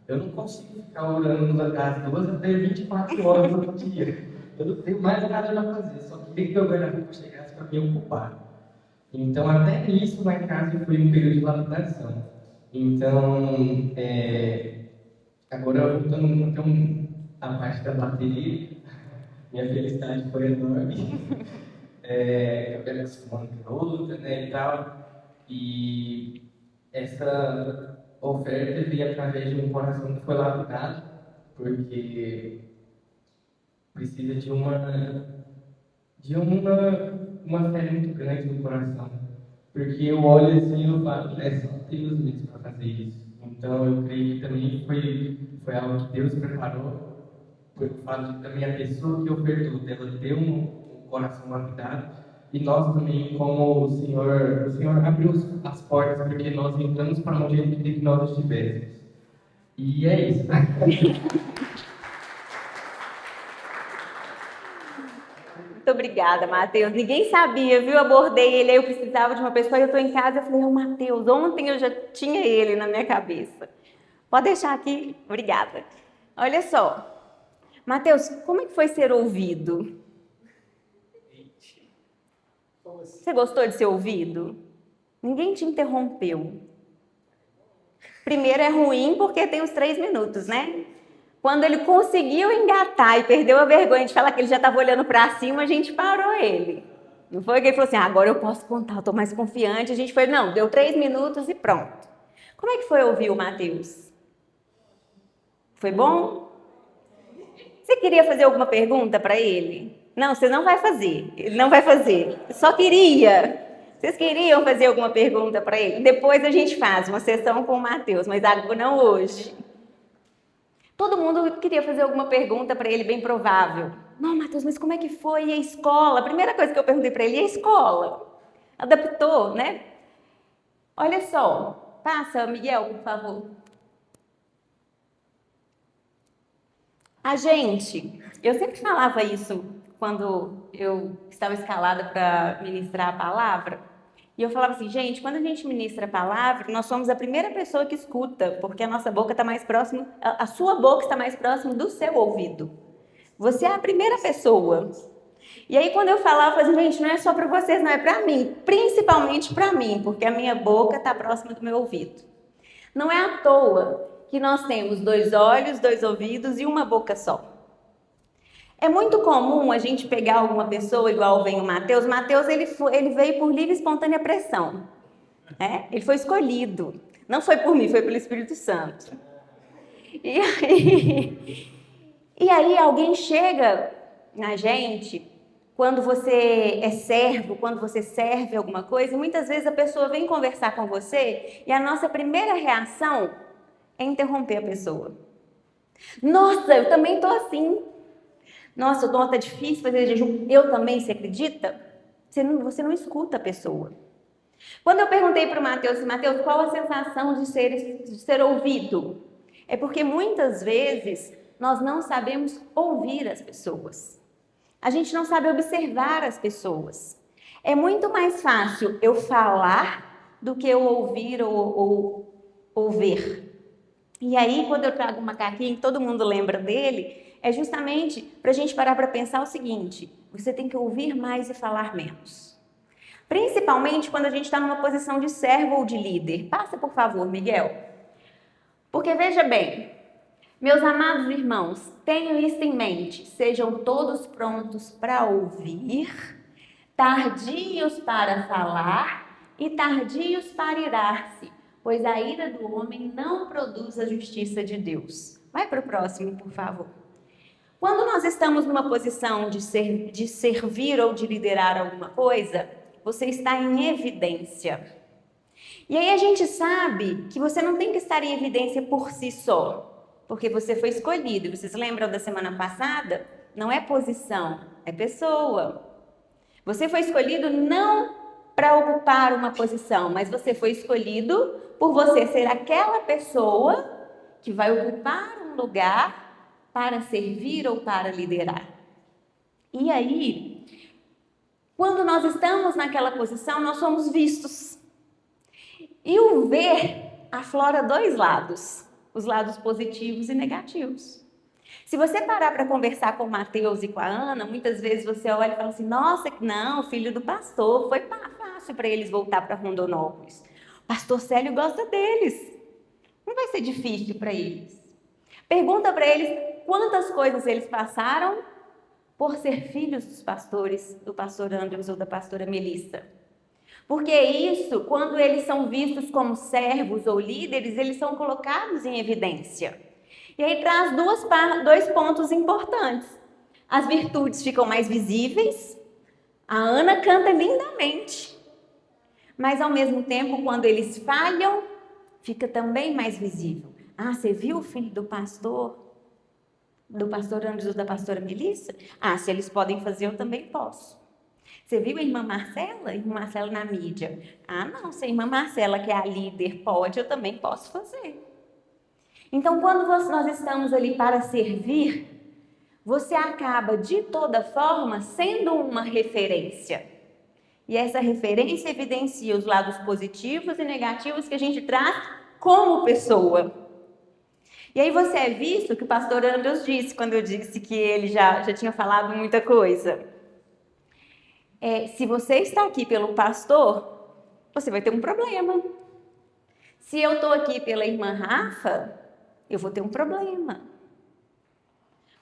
Eu não consigo ficar orando às 2 até 24 horas no dia. Eu não tenho mais nada para fazer, só queria que o guarda-roupa chegasse para me ocupar. Então até nisso lá em casa foi um período de lapidação. Então, agora voltando então à parte da bateria, minha felicidade foi enorme. Eu quero acostumando com outra, né, e tal. E essa oferta veio através de um coração que foi lapidado, porque precisa de uma fé muito grande no coração. Porque eu olho assim e eu falo, é só Deus mesmo para fazer isso. Então eu creio que também foi algo que Deus preparou. Foi o fato de também a pessoa que ofertou, ela deu um coração lapidado. E nós também, como o Senhor abriu as portas porque nós entramos para onde Ele queria que nós estivéssemos. E é isso. Muito obrigada, Matheus. Ninguém sabia, viu? Abordei ele, aí eu precisava de uma pessoa, eu estou em casa, eu falei, Matheus, ontem eu já tinha ele na minha cabeça. Pode deixar aqui? Obrigada. Olha só, Matheus, como é que foi ser ouvido? Você gostou de ser ouvido? Ninguém te interrompeu. Primeiro é ruim porque tem os 3 minutos, né? Quando ele conseguiu engatar e perdeu a vergonha de falar que ele já estava olhando para cima, a gente parou ele. Não foi que ele falou assim, agora eu posso contar, eu estou mais confiante. A gente foi, não, deu 3 minutos e pronto. Como é que foi ouvir o Matheus? Foi bom? Você queria fazer alguma pergunta para ele? Não, você não vai fazer. Ele não vai fazer. Só queria. Vocês queriam fazer alguma pergunta para ele? Depois a gente faz uma sessão com o Matheus, mas agora não hoje. Todo mundo queria fazer alguma pergunta para ele, bem provável. Não, Matheus, mas como é que foi? E a escola? A primeira coisa que eu perguntei para ele, e a escola? Adaptou, né? Olha só. Passa, Miguel, por favor. Eu sempre falava isso quando eu estava escalada para ministrar a palavra. E eu falava assim, gente, quando a gente ministra a palavra, nós somos a primeira pessoa que escuta, porque a nossa boca está mais próxima, a sua boca está mais próxima do seu ouvido. Você é a primeira pessoa. E aí quando eu falava, eu falava assim, gente, não é só para vocês, não é para mim, principalmente para mim, porque a minha boca está próxima do meu ouvido. Não é à toa que nós temos 2 olhos, 2 ouvidos e uma boca só. É muito comum a gente pegar alguma pessoa, igual vem o Matheus. Matheus, ele veio por livre e espontânea pressão. Né? Ele foi escolhido. Não foi por mim, foi pelo Espírito Santo. E aí alguém chega na gente, quando você é servo, quando você serve alguma coisa, muitas vezes a pessoa vem conversar com você e a nossa primeira reação é interromper a pessoa. Nossa, eu também estou assim. Nossa, o dom tá difícil fazer jejum. Eu também, você acredita? Você não escuta a pessoa. Quando eu perguntei para o Matheus, qual a sensação de ser ouvido? É porque muitas vezes nós não sabemos ouvir as pessoas. A gente não sabe observar as pessoas. É muito mais fácil eu falar do que eu ouvir ou ver. E aí, quando eu trago um macaquinho, todo mundo lembra dele, é justamente para a gente parar para pensar o seguinte, você tem que ouvir mais e falar menos. Principalmente quando a gente está numa posição de servo ou de líder. Passa, por favor, Miguel. Porque veja bem, meus amados irmãos, tenham isso em mente, sejam todos prontos para ouvir, tardios para falar e tardios para irar-se, pois a ira do homem não produz a justiça de Deus. Vai para o próximo, por favor. Quando nós estamos numa posição de servir ou de liderar alguma coisa, você está em evidência. E aí a gente sabe que você não tem que estar em evidência por si só, porque você foi escolhido. Vocês lembram da semana passada? Não é posição, é pessoa. Você foi escolhido não para ocupar uma posição, mas você foi escolhido por você ser aquela pessoa que vai ocupar um lugar para servir ou para liderar. E aí, quando nós estamos naquela posição, nós somos vistos. E o ver aflora 2 lados, os lados positivos e negativos. Se você parar para conversar com o Matheus e com a Ana, muitas vezes você olha e fala assim, nossa, não, filho do pastor, foi fácil para eles voltar para Rondonópolis. O pastor Célio gosta deles. Não vai ser difícil para eles. Pergunta para eles quantas coisas eles passaram por ser filhos dos pastores, do pastor Andrews ou da pastora Melissa. Porque isso, quando eles são vistos como servos ou líderes, eles são colocados em evidência. E aí traz 2 pontos importantes. as virtudes ficam mais visíveis. A Ana canta lindamente. Mas ao mesmo tempo, quando eles falham, fica também mais visível. Ah, você viu o filho do pastor Andrews, da pastora Melissa? Ah, se eles podem fazer, eu também posso. Você viu a irmã Marcela? A irmã Marcela na mídia. Ah, não, se a irmã Marcela, que é a líder, pode, eu também posso fazer. Então, quando nós estamos ali para servir, você acaba, de toda forma, sendo uma referência. E essa referência evidencia os lados positivos e negativos que a gente traz como pessoa. E aí você é visto, que o pastor Andrews disse, quando eu disse que ele já tinha falado muita coisa. Se você está aqui pelo pastor, você vai ter um problema. Se eu estou aqui pela irmã Rafa, eu vou ter um problema.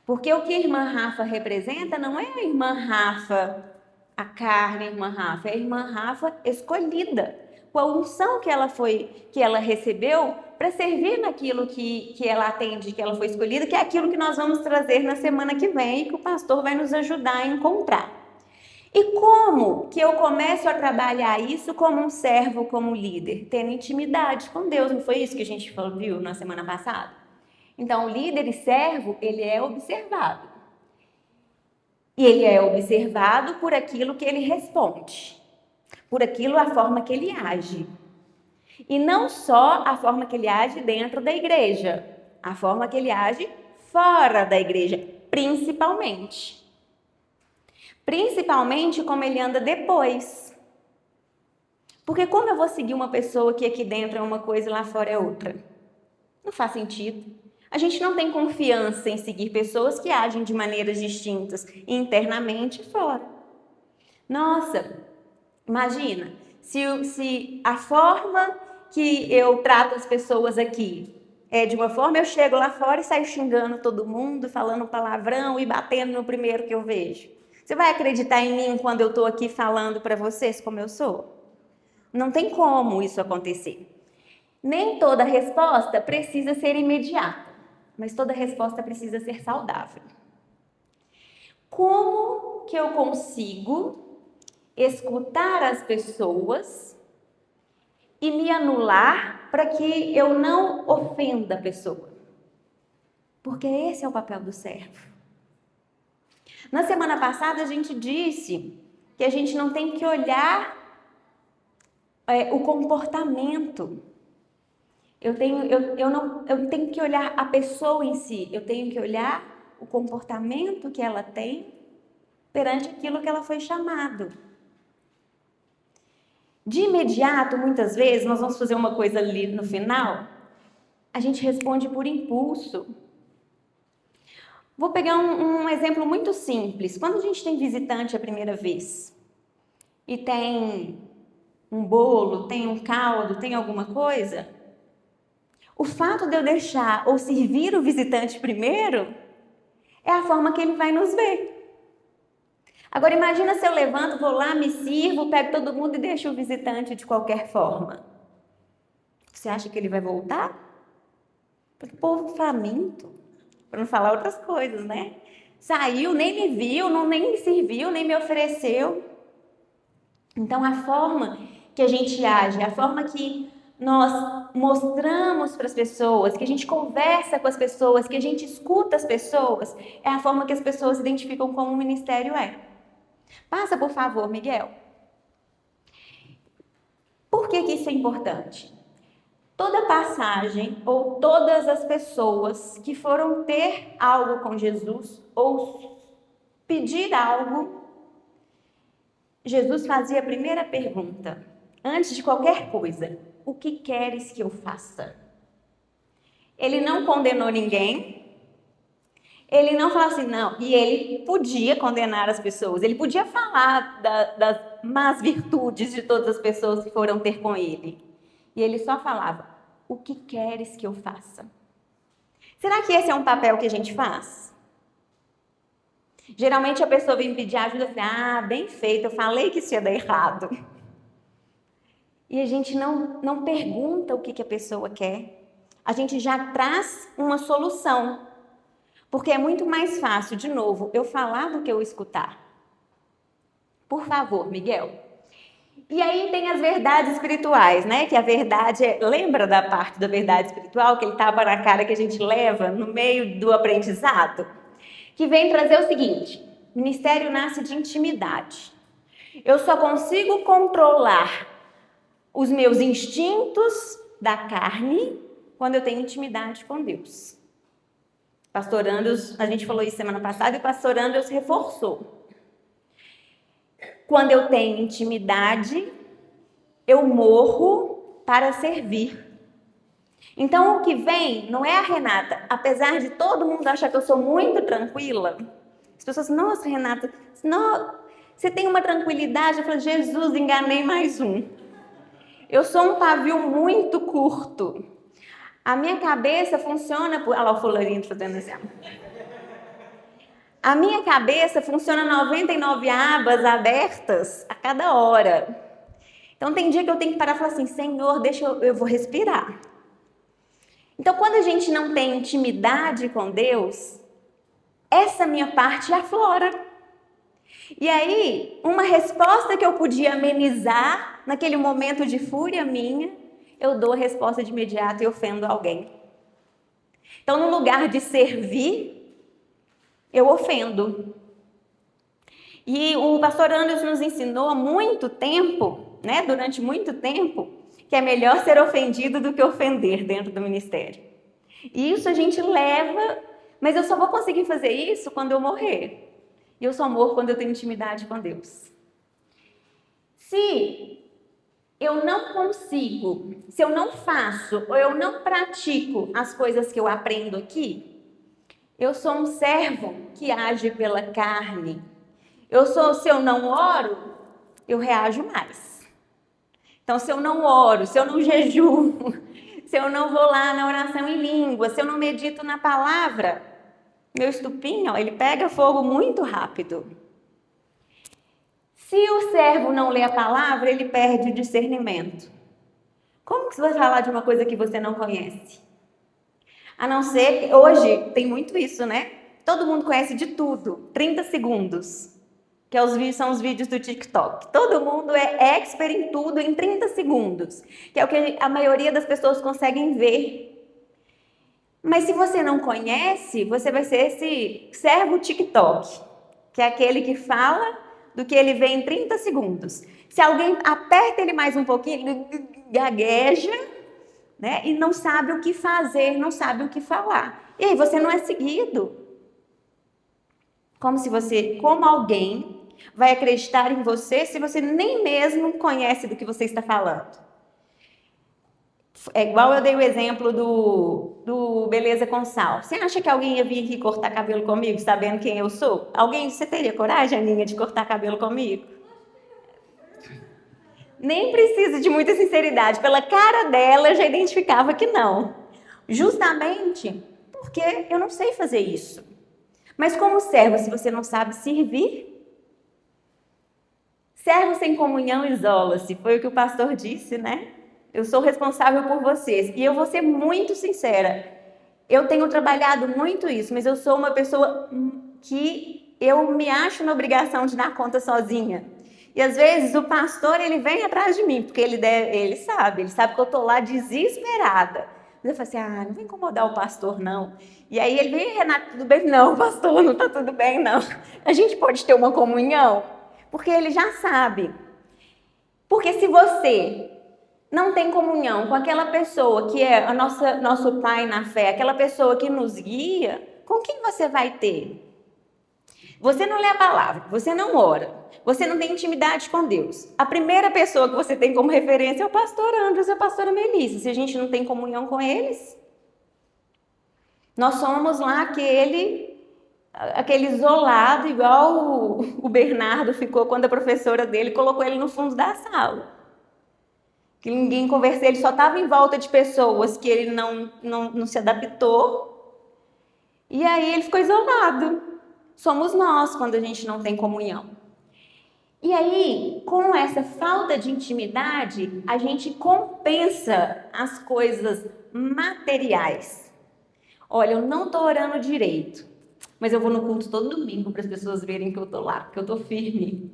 Porque o que a irmã Rafa representa não é a irmã Rafa, a carne, a irmã Rafa, é a irmã Rafa escolhida, com a unção que ela recebeu para servir naquilo que ela atende, que ela foi escolhida, que é aquilo que nós vamos trazer na semana que vem e que o pastor vai nos ajudar a encontrar. E como que eu começo a trabalhar isso como um servo, como líder? Tendo intimidade com Deus, não foi isso que a gente viu na semana passada? Então, o líder e servo, ele é observado. E ele é observado por aquilo que ele responde, por aquilo, a forma que ele age. E não só a forma que ele age dentro da igreja, a forma que ele age fora da igreja, principalmente. Principalmente como ele anda depois. Porque como eu vou seguir uma pessoa que aqui dentro é uma coisa e lá fora é outra? Não faz sentido. A gente não tem confiança em seguir pessoas que agem de maneiras distintas, internamente e fora. Nossa, imagina, se a forma que eu trato as pessoas aqui é de uma forma, eu chego lá fora e saio xingando todo mundo, falando palavrão e batendo no primeiro que eu vejo. Você vai acreditar em mim quando eu estou aqui falando para vocês como eu sou? Não tem como isso acontecer. Nem toda resposta precisa ser imediata, mas toda resposta precisa ser saudável. Como que eu consigo escutar as pessoas e me anular para que eu não ofenda a pessoa? Porque esse é o papel do servo. Na semana passada a gente disse que a gente não tem que olhar o comportamento. Eu tenho que olhar a pessoa em si, eu tenho que olhar o comportamento que ela tem perante aquilo que ela foi chamado. De imediato, muitas vezes, nós vamos fazer uma coisa ali no final, a gente responde por impulso. Vou pegar um exemplo muito simples. Quando a gente tem visitante a primeira vez e tem um bolo, tem um caldo, tem alguma coisa, o fato de eu deixar ou servir o visitante primeiro é a forma que ele vai nos ver. Agora imagina se eu levanto, vou lá, me sirvo, pego todo mundo e deixo o visitante de qualquer forma. Você acha que ele vai voltar? Porque o povo faminto, para não falar outras coisas, né? Saiu, nem me viu, nem me serviu, nem me ofereceu. Então a forma que a gente age, a forma que nós mostramos para as pessoas, que a gente conversa com as pessoas, que a gente escuta as pessoas, é a forma que as pessoas identificam como o ministério é. Passa, por favor, Miguel. Por que isso é importante? Toda passagem ou todas as pessoas que foram ter algo com Jesus ou pedir algo, Jesus fazia a primeira pergunta, antes de qualquer coisa: o que queres que eu faça? Ele não condenou ninguém, ele não falou assim, não, e ele podia condenar as pessoas, ele podia falar das más virtudes de todas as pessoas que foram ter com ele. E ele só falava: o que queres que eu faça? Será que esse é um papel que a gente faz? Geralmente a pessoa vem pedir ajuda e fala: bem feito, eu falei que isso ia dar errado. E a gente não pergunta o que a pessoa quer. A gente já traz uma solução. Porque é muito mais fácil, de novo, eu falar do que eu escutar. Por favor, Miguel. E aí tem as verdades espirituais, né? Que a verdade lembra da parte da verdade espiritual, aquele tapa na cara que a gente leva no meio do aprendizado? Que vem trazer o seguinte: ministério nasce de intimidade. Eu só consigo controlar os meus instintos da carne quando eu tenho intimidade com Deus. Pastor Andrews, a gente falou isso semana passada e o pastor Andrews reforçou. Quando eu tenho intimidade, eu morro para servir. Então, o que vem não é a Renata. Apesar de todo mundo achar que eu sou muito tranquila, as pessoas, nossa, Renata, você tem uma tranquilidade. Eu falo, Jesus, enganei mais um. Eu sou um pavio muito curto. A minha cabeça funciona... Olha lá o fularinho fazendo assim. A minha cabeça funciona 99 abas abertas a cada hora. Então, tem dia que eu tenho que parar e falar assim, Senhor, eu vou respirar. Então, quando a gente não tem intimidade com Deus, essa minha parte aflora. E aí, uma resposta que eu podia amenizar naquele momento de fúria minha, eu dou a resposta de imediato e ofendo alguém. Então, no lugar de servir, eu ofendo. E o pastor Andrews nos ensinou há muito tempo, né, durante muito tempo, que é melhor ser ofendido do que ofender dentro do ministério. E isso a gente leva, mas eu só vou conseguir fazer isso quando eu morrer. E eu só morro quando eu tenho intimidade com Deus. Se eu não consigo, se eu não faço ou eu não pratico as coisas que eu aprendo aqui, eu sou um servo que age pela carne. Se eu não oro, eu reajo mais. Então, se eu não oro, se eu não jejuo, se eu não vou lá na oração em língua, se eu não medito na palavra, meu estupinho, ele pega fogo muito rápido. Se o servo não lê a palavra, ele perde o discernimento. Como que você vai falar de uma coisa que você não conhece? A não ser que hoje tem muito isso, né? Todo mundo conhece de tudo. 30 segundos. Que são os vídeos do TikTok. Todo mundo é expert em tudo em 30 segundos. Que é o que a maioria das pessoas conseguem ver. Mas se você não conhece, você vai ser esse servo TikTok. Que é aquele que fala do que ele vê em 30 segundos. Se alguém aperta ele mais um pouquinho, ele gagueja, né? E não sabe o que fazer, não sabe o que falar. E aí você não é seguido. Como alguém vai acreditar em você se você nem mesmo conhece do que você está falando? É igual eu dei o exemplo do Beleza com Sal. Você acha que alguém ia vir aqui cortar cabelo comigo sabendo quem eu sou? Você teria coragem, Aninha, de cortar cabelo comigo? Nem precisa de muita sinceridade. Pela cara dela, eu já identificava que não. Justamente porque eu não sei fazer isso. Mas como servo, se você não sabe servir, servo sem comunhão isola-se. Foi o que o pastor disse, né? Eu sou responsável por vocês. E eu vou ser muito sincera. Eu tenho trabalhado muito isso, mas eu sou uma pessoa que eu me acho na obrigação de dar conta sozinha. E às vezes o pastor, ele vem atrás de mim, porque ele sabe que eu estou lá desesperada. Mas eu falo assim, não vou incomodar o pastor, não. E aí ele vem, Renato, tudo bem? Não, pastor, não está tudo bem, não. A gente pode ter uma comunhão? Porque ele já sabe. Porque se você não tem comunhão com aquela pessoa que é nosso pai na fé, aquela pessoa que nos guia, com quem você vai ter? Você não lê a palavra, você não ora, você não tem intimidade com Deus. A primeira pessoa que você tem como referência é o pastor Andrews e a pastora Melissa. Se a gente não tem comunhão com eles, nós somos lá aquele isolado, igual o Bernardo ficou quando a professora dele colocou ele no fundo da sala. Que ninguém conversava, ele só estava em volta de pessoas que ele não se adaptou. E aí ele ficou isolado. Somos nós quando a gente não tem comunhão. E aí, com essa falta de intimidade, a gente compensa as coisas materiais. Olha, eu não estou orando direito. Mas eu vou no culto todo domingo para as pessoas verem que eu tô lá, que eu tô firme.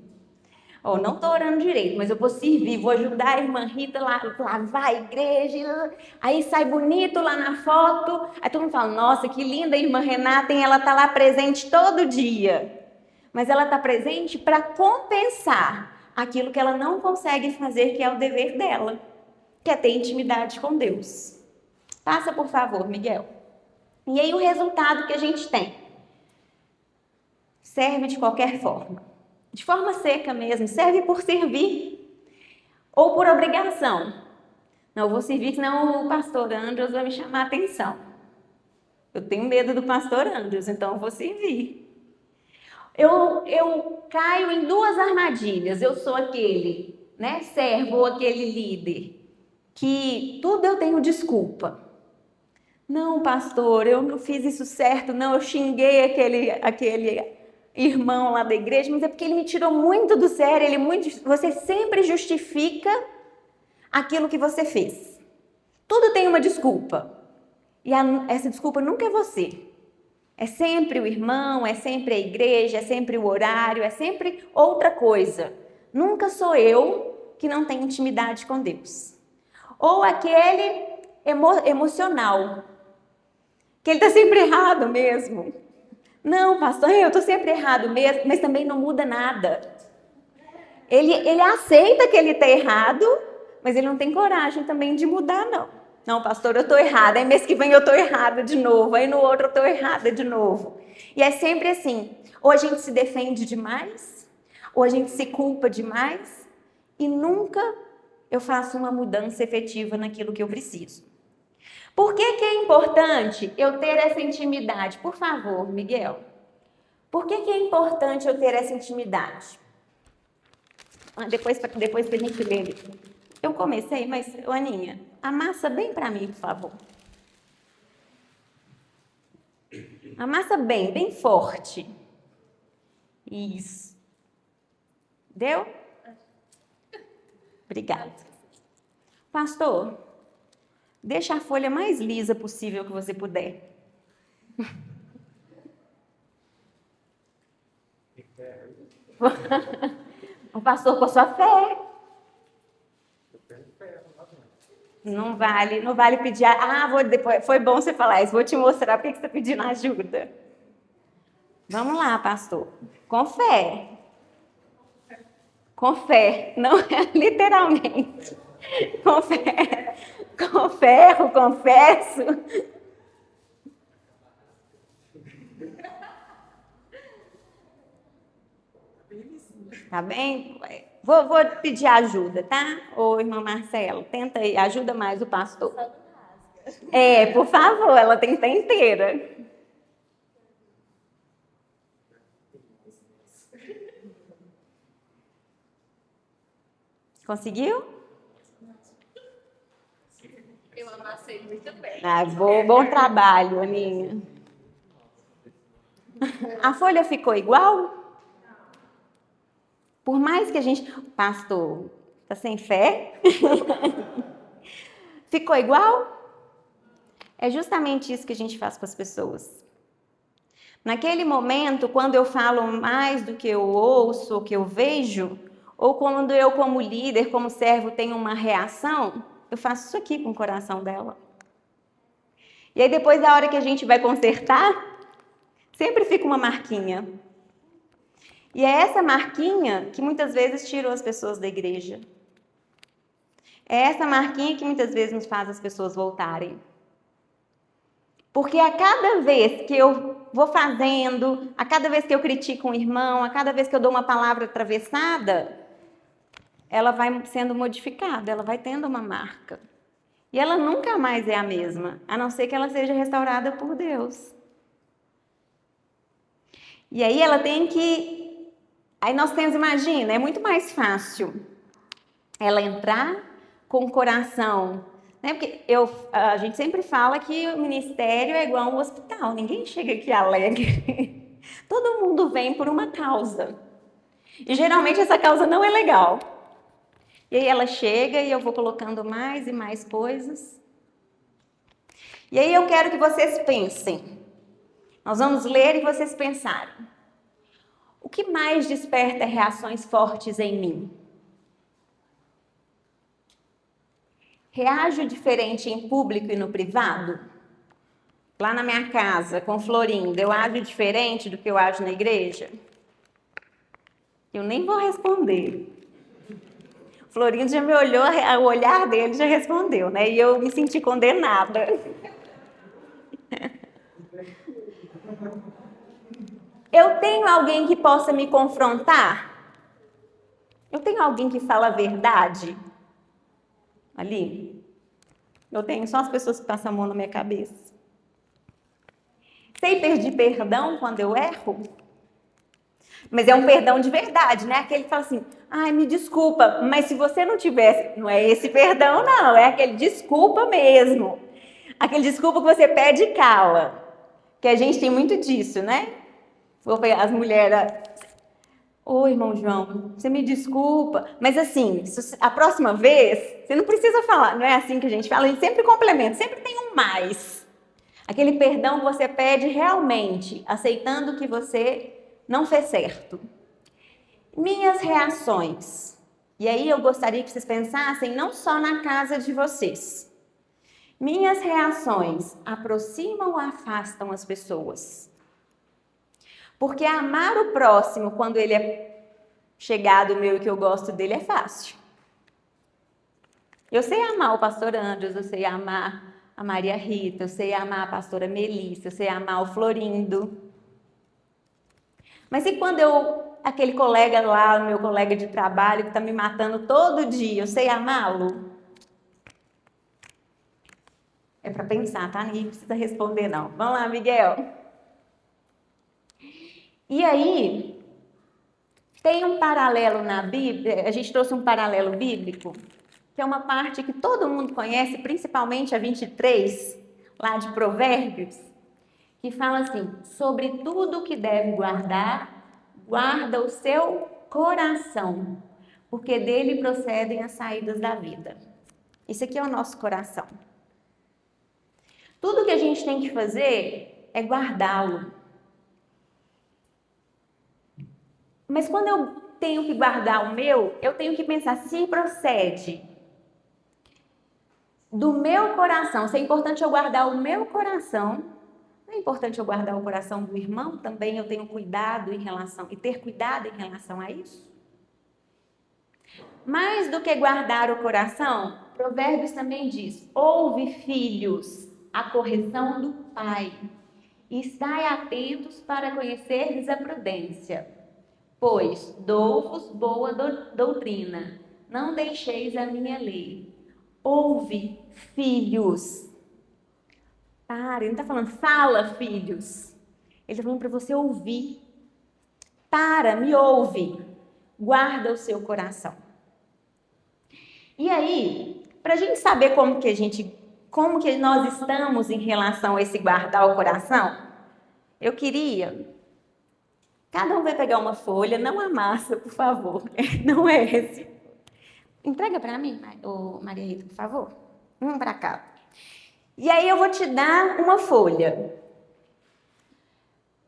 Ó, não tô orando direito, mas eu vou servir, vou ajudar a irmã Rita lá lavar a igreja. Aí sai bonito lá na foto. Aí todo mundo fala, nossa, que linda a irmã Renata, hein? Ela tá lá presente todo dia. Mas ela tá presente para compensar aquilo que ela não consegue fazer, que é o dever dela, que é ter intimidade com Deus. Passa, por favor, Miguel. E aí o resultado que a gente tem? Serve de qualquer forma. De forma seca mesmo, serve por servir ou por obrigação. Não, eu vou servir, senão o pastor Andrews vai me chamar a atenção. Eu tenho medo do pastor Andrews, então eu vou servir. Eu caio em duas armadilhas. Eu sou aquele, servo ou aquele líder que tudo eu tenho desculpa. Não, pastor, eu não fiz isso certo, não, eu xinguei aquele irmão lá da igreja, mas é porque ele me tirou muito do sério, você sempre justifica aquilo que você fez. Tudo tem uma desculpa. E essa desculpa nunca é você. É sempre o irmão, é sempre a igreja, é sempre o horário, é sempre outra coisa. Nunca sou eu que não tenho intimidade com Deus. Ou aquele emocional, que ele está sempre errado mesmo. Não, pastor, eu estou sempre errado mesmo, mas também não muda nada. Ele aceita que ele está errado, mas ele não tem coragem também de mudar, não. Não, pastor, eu estou errada, aí mês que vem eu estou errada de novo, aí no outro eu estou errada de novo. E é sempre assim, ou a gente se defende demais, ou a gente se culpa demais, e nunca eu faço uma mudança efetiva naquilo que eu preciso. Por que é importante eu ter essa intimidade? Por favor, Miguel. Por que é importante eu ter essa intimidade? Depois pra gente ler. Eu comecei, mas, Aninha, amassa bem para mim, por favor. Amassa bem forte. Isso. Deu? Obrigada. Pastor, deixa a folha mais lisa possível que você puder. O pastor com a sua fé. Não vale pedir. Depois, foi bom você falar isso. Vou te mostrar porque você está pedindo ajuda. Vamos lá, pastor. Com fé. Com fé. Não é literalmente. Com fé. Com ferro, confesso. Tá bem? Vou pedir ajuda, tá? Ô, irmã Marcelo, tenta aí, ajuda mais o pastor. Por favor, ela tem que estar inteira. Conseguiu? Eu amassei muito bem. Bom trabalho, Aninha. A folha ficou igual? Por mais que a gente... Pastor, tá sem fé? Ficou igual? É justamente isso que a gente faz com as pessoas. Naquele momento, quando eu falo mais do que eu ouço, ou que eu vejo, ou quando eu, como líder, como servo, tenho uma reação, eu faço isso aqui com o coração dela. E aí depois, da hora que a gente vai consertar, sempre fica uma marquinha. E é essa marquinha que muitas vezes tirou as pessoas da igreja. É essa marquinha que muitas vezes nos faz as pessoas voltarem. Porque a cada vez que eu vou fazendo, a cada vez que eu critico um irmão, a cada vez que eu dou uma palavra atravessada, ela vai sendo modificada, ela vai tendo uma marca. E ela nunca mais é a mesma, a não ser que ela seja restaurada por Deus. E aí ela tem que... Aí nós temos, imagina, é muito mais fácil ela entrar com o coração, né? Porque a gente sempre fala que o ministério é igual um hospital, ninguém chega aqui alegre. Todo mundo vem por uma causa. E geralmente essa causa não é legal. E aí ela chega e eu vou colocando mais e mais coisas. E aí eu quero que vocês pensem. Nós vamos ler e vocês pensarem. O que mais desperta reações fortes em mim? Reajo diferente em público e no privado? Lá na minha casa, com Florinda, eu ajo diferente do que eu ajo na igreja? Eu nem vou responder. Florinda já me olhou, o olhar dele já respondeu, né? E eu me senti condenada. Eu tenho alguém que possa me confrontar? Eu tenho alguém que fala a verdade? Ali? Eu tenho só as pessoas que passam a mão na minha cabeça. Sei pedir perdão quando eu erro? Mas é um perdão de verdade, né? Aquele que fala assim, ai, me desculpa, mas se você não tivesse... Não é esse perdão, não. É aquele desculpa mesmo. Aquele desculpa que você pede e cala. Que a gente tem muito disso, né? As mulheres... Ô, irmão João, você me desculpa, mas assim, a próxima vez, você não precisa falar, não é assim que a gente fala, a gente sempre complementa, sempre tem um mais. Aquele perdão que você pede realmente, aceitando que você não fez certo. Minhas reações. E aí eu gostaria que vocês pensassem não só na casa de vocês. Minhas reações aproximam ou afastam as pessoas? Porque amar o próximo quando ele é chegado meu e que eu gosto dele é fácil. Eu sei amar o pastor Andrews, eu sei amar a Maria Rita, eu sei amar a pastora Melissa, eu sei amar o Florindo. Mas e quando aquele colega lá, meu colega de trabalho, que está me matando todo dia, eu sei amá-lo? É para pensar, tá? Ninguém precisa responder, não. Vamos lá, Miguel. E aí, tem um paralelo na Bíblia, a gente trouxe um paralelo bíblico, que é uma parte que todo mundo conhece, principalmente a 23, lá de Provérbios, que fala assim, sobre tudo que deve guardar, guarda o seu coração, porque dele procedem as saídas da vida. Isso aqui é o nosso coração. Tudo que a gente tem que fazer é guardá-lo. Mas quando eu tenho que guardar o meu, eu tenho que pensar se procede do meu coração. Se é importante eu guardar o meu coração, não é importante eu guardar o coração do irmão? Também eu tenho cuidado em relação, e ter cuidado em relação a isso? Mais do que guardar o coração, Provérbios também diz, ouve, filhos, a correção do pai, e estai atentos para conhecerdes a prudência. Pois dou-vos boa doutrina, não deixeis a minha lei. Ouve, filhos. Para, ele não está falando, fala, filhos. Ele está falando para você ouvir. Para, me ouve. Guarda o seu coração. E aí, para a gente saber como que nós estamos em relação a esse guardar o coração, eu queria... Cada um vai pegar uma folha, não amassa, por favor. Não é esse. Entrega para mim, Maria Rita, por favor. Para cá. E aí eu vou te dar uma folha.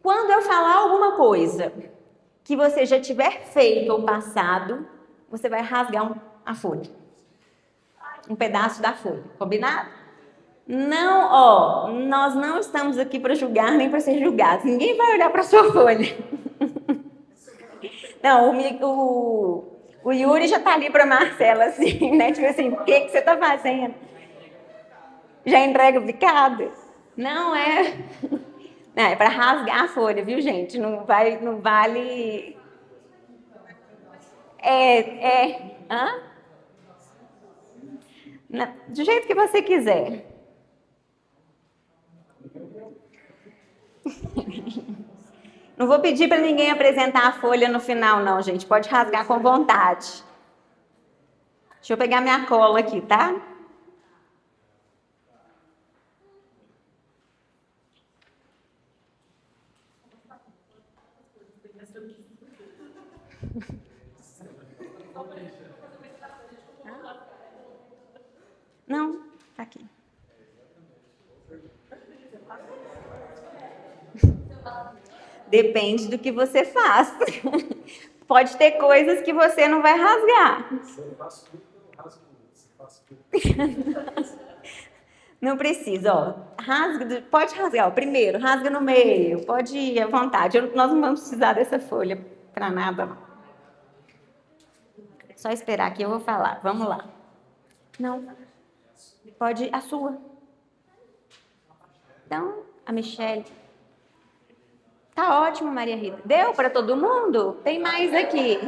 Quando eu falar alguma coisa que você já tiver feito ou passado, você vai rasgar a folha. Um pedaço da folha. Combinado? Não, nós não estamos aqui para julgar nem para ser julgados. Ninguém vai olhar para sua folha. Não, o Yuri já tá ali para Marcela, assim, né? Tipo assim, o que você tá fazendo? Já entrega o picado? Não, é... Não, é para rasgar a folha, viu, gente? Não vale... Hã? Do jeito que você quiser. Não vou pedir para ninguém apresentar a folha no final, não, gente. Pode rasgar com vontade. Deixa eu pegar minha cola aqui, tá? Não, tá aqui. depende do que você faz. Pode ter coisas que você não vai rasgar. Não precisa, ó. Pode rasgar, ó. Primeiro, rasga no meio, pode ir à vontade. Nós não vamos precisar dessa folha para nada, não. Só esperar que eu vou falar. Vamos lá. Não. Pode a sua. Então, a Michele. Tá ótimo, Maria Rita. Deu para todo mundo? Tem mais aqui.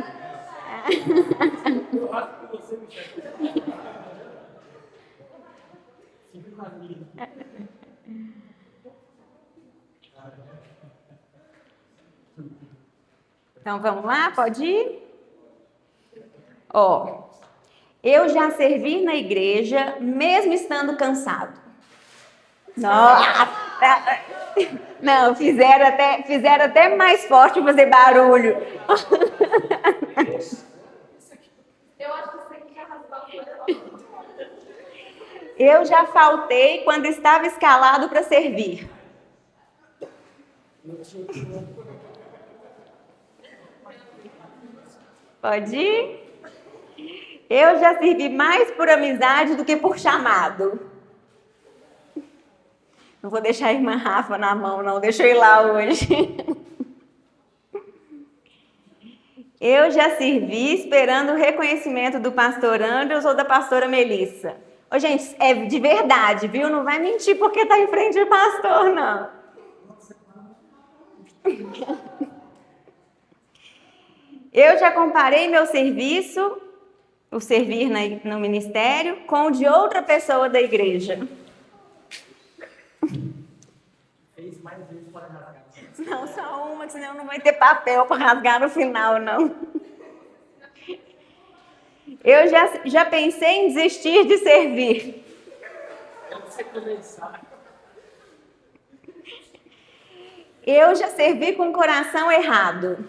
Então, vamos lá? Pode ir? Ó, eu já servi na igreja, mesmo estando cansado. Não, fizeram até mais forte fazer barulho. Eu acho que você quer rasgar o coração. Eu já faltei quando estava escalado para servir. Pode ir? Eu já servi mais por amizade do que por chamado. Não vou deixar a irmã Rafa na mão, não. Deixa eu ir lá hoje. Eu já servi esperando o reconhecimento do pastor Andrews ou da pastora Melissa. Ô, gente, é de verdade, viu? Não vai mentir porque está em frente ao pastor, não. Eu já comparei meu serviço, o servir no ministério, com o de outra pessoa da igreja. Fez mais vezes para rasgar. Não, só uma, que senão não vai ter papel para rasgar no final, não. Eu já pensei em desistir de servir. Eu já servi com o coração errado.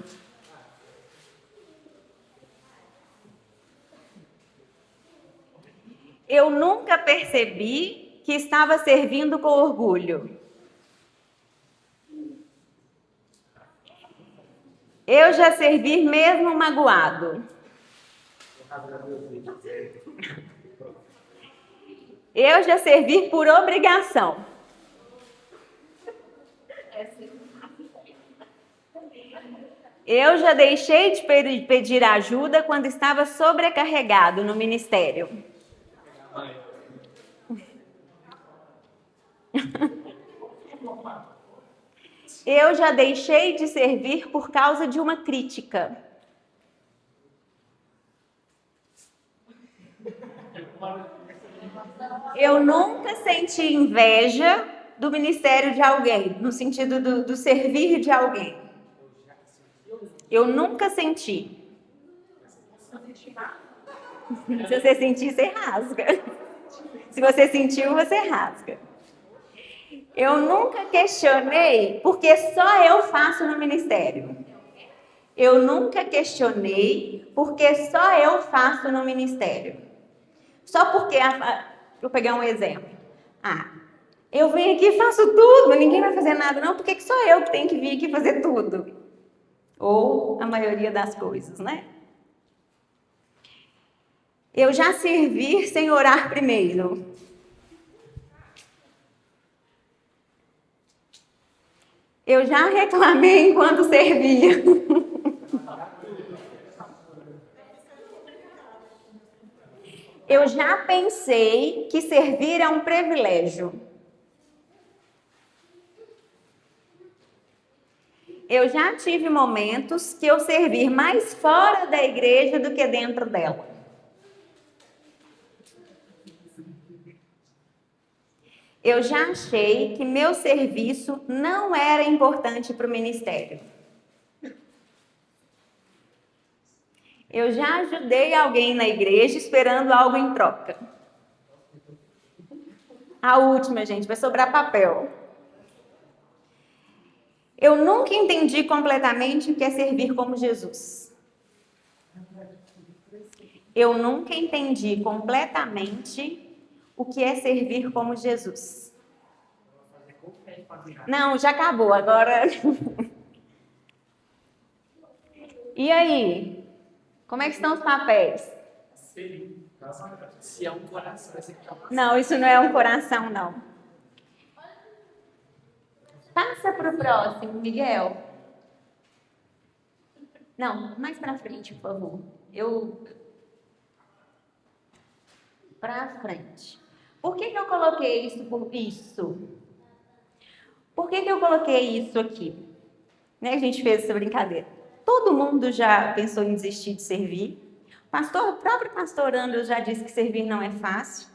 Eu nunca percebi que estava servindo com orgulho. Eu já servi mesmo magoado. Eu já servi por obrigação. Eu já deixei de pedir ajuda quando estava sobrecarregado no ministério. Eu já deixei de servir por causa de uma crítica. Eu nunca senti inveja do ministério de alguém, no sentido do servir de alguém. Eu nunca senti. Se você sentir, você rasga. Se você sentiu, você rasga. Eu nunca questionei porque só eu faço no ministério. Eu nunca questionei porque só eu faço no ministério. Só porque, vou pegar um exemplo. Eu venho aqui e faço tudo, ninguém vai fazer nada não, por que só eu que tenho que vir aqui fazer tudo? Ou a maioria das coisas, né? Eu já servi sem orar primeiro. Eu já reclamei enquanto servia. Eu já pensei que servir é um privilégio. Eu já tive momentos que eu servi mais fora da igreja do que dentro dela. Eu já achei que meu serviço não era importante para o ministério. Eu já ajudei alguém na igreja esperando algo em troca. A última, gente, vai sobrar papel. Eu nunca entendi completamente o que é servir como Jesus. Eu nunca entendi completamente o que é servir como Jesus. Não, já acabou, agora... E aí? Como é que estão os papéis? Se é um coração, esse aqui tá passando. Não, isso não é um coração, não. Passa para o próximo, Miguel. Não, mais para frente, por favor. Para frente. Por que eu coloquei isso por isso? Por que eu coloquei isso aqui? Né, a gente fez essa brincadeira. Todo mundo já pensou em desistir de servir. O próprio pastor Andrews já disse que servir não é fácil.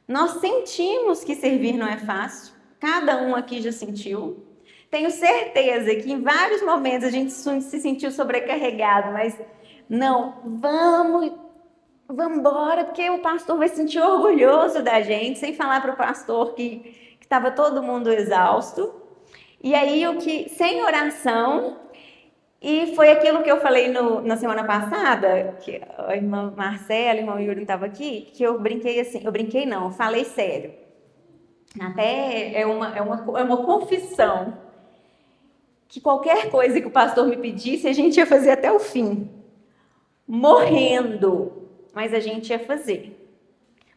Nós sentimos que servir não é fácil. Cada um aqui já sentiu. Tenho certeza que em vários momentos a gente se sentiu sobrecarregado, mas não, vamos embora, porque o pastor vai se sentir orgulhoso da gente, sem falar para o pastor que estava todo mundo exausto. E aí, sem oração, e foi aquilo que eu falei na semana passada, que a irmã Marcela, o irmão Yuri não estava aqui, que eu brinquei assim, eu falei sério. Até é uma confissão. Que qualquer coisa que o pastor me pedisse, a gente ia fazer até o fim. Morrendo. Mas a gente ia fazer.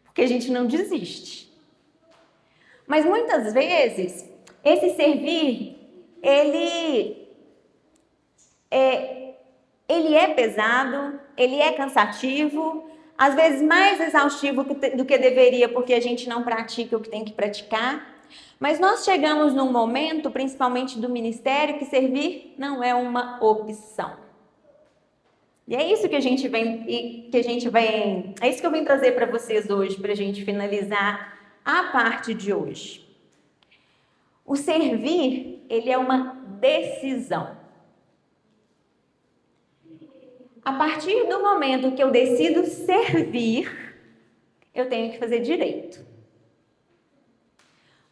Porque a gente não desiste. Mas muitas vezes, esse servir, ele é pesado, ele é cansativo, às vezes mais exaustivo do que deveria, porque a gente não pratica o que tem que praticar. Mas nós chegamos num momento, principalmente do ministério, que servir não é uma opção. E é isso que a gente é isso que eu vim trazer para vocês hoje, para a gente finalizar a parte de hoje. O servir, ele é uma decisão. A partir do momento que eu decido servir, eu tenho que fazer direito.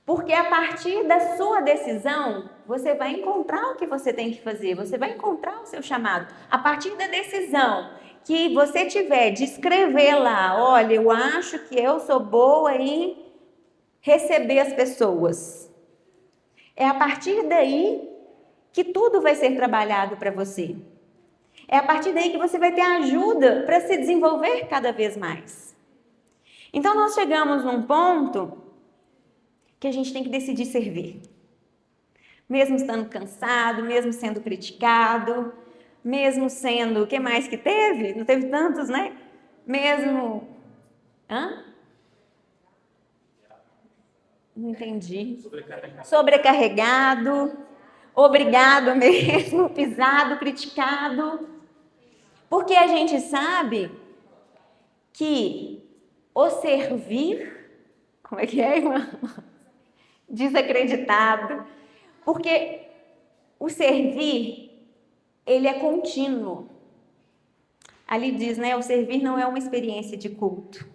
Porque a partir da sua decisão, você vai encontrar o que você tem que fazer, você vai encontrar o seu chamado. A partir da decisão que você tiver de escrever lá, olha, eu acho que eu sou boa em receber as pessoas. É a partir daí que tudo vai ser trabalhado para você. É a partir daí que você vai ter ajuda para se desenvolver cada vez mais. Então, nós chegamos num ponto que a gente tem que decidir servir. Mesmo estando cansado, mesmo sendo criticado, mesmo sendo... O que mais que teve? Não teve tantos, né? Mesmo... Não entendi. Sobrecarregado, obrigado mesmo, pisado, criticado. Porque a gente sabe que o servir... Como é que é, irmã? Desacreditado, porque o servir, ele é contínuo. Ali diz, né, o servir não é uma experiência de culto.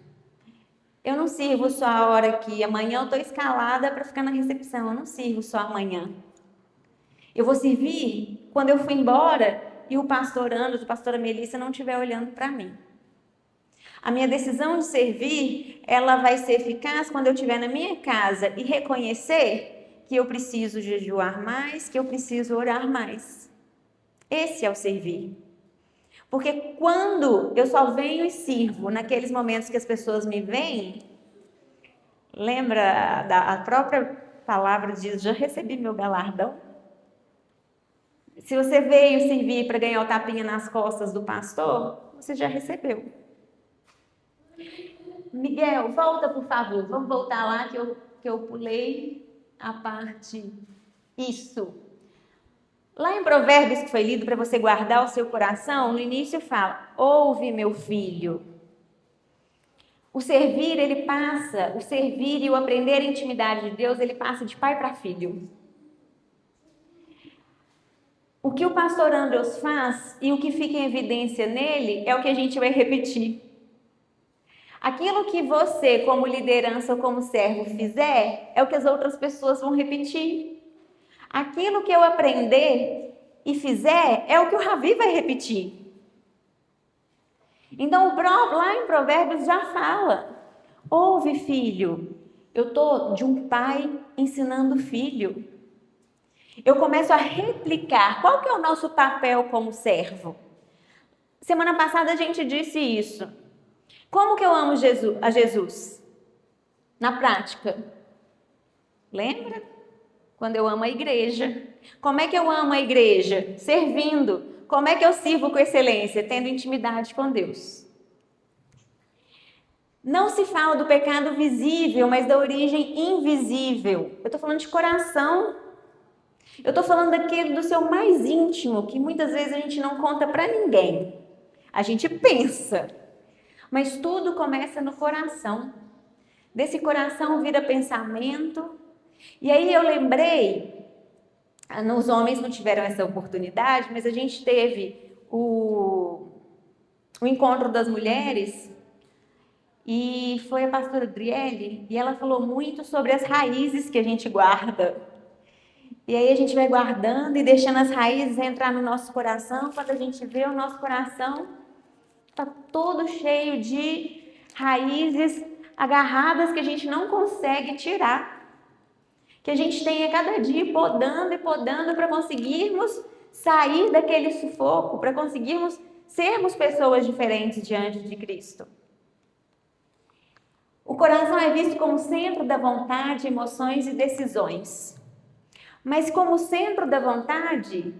Eu não sirvo só a hora que amanhã eu estou escalada para ficar na recepção, eu não sirvo só amanhã. Eu vou servir quando eu for embora e o pastor Andros, a pastora Melissa não estiver olhando para mim. A minha decisão de servir, ela vai ser eficaz quando eu estiver na minha casa e reconhecer que eu preciso jejuar mais, que eu preciso orar mais. Esse é o servir. Porque quando eu só venho e sirvo naqueles momentos que as pessoas me veem, lembra a própria palavra diz, já recebi meu galardão? Se você veio servir para ganhar o tapinha nas costas do pastor, você já recebeu. Miguel, volta, por favor. Vamos voltar lá que eu pulei a parte. Isso. Lá em Provérbios, que foi lido para você guardar o seu coração, no início fala, ouve, meu filho. O servir e o aprender a intimidade de Deus, ele passa de pai para filho. O que o pastor Andrews faz e o que fica em evidência nele é o que a gente vai repetir. Aquilo que você, como liderança ou como servo, fizer, é o que as outras pessoas vão repetir. Aquilo que eu aprender e fizer, é o que o Ravi vai repetir. Então, lá em Provérbios já fala, ouve, filho, eu estou de um pai ensinando filho. Eu começo a replicar, qual que é o nosso papel como servo? Semana passada a gente disse isso. Como que eu amo a Jesus? Na prática. Lembra? Quando eu amo a igreja. Como é que eu amo a igreja? Servindo. Como é que eu sirvo com excelência? Tendo intimidade com Deus. Não se fala do pecado visível, mas da origem invisível. Eu estou falando de coração. Eu estou falando daquele do seu mais íntimo, que muitas vezes a gente não conta para ninguém. A gente pensa. Mas tudo começa no coração. Desse coração vira pensamento. E aí eu lembrei, os homens não tiveram essa oportunidade, mas a gente teve o encontro das mulheres e foi a pastora Adriele e ela falou muito sobre as raízes que a gente guarda. E aí a gente vai guardando e deixando as raízes entrar no nosso coração. Quando a gente vê, o nosso coração está todo cheio de raízes agarradas que a gente não consegue tirar. Que a gente tenha cada dia podando e podando para conseguirmos sair daquele sufoco, para conseguirmos sermos pessoas diferentes diante de Cristo. O coração é visto como centro da vontade, emoções e decisões. Mas como centro da vontade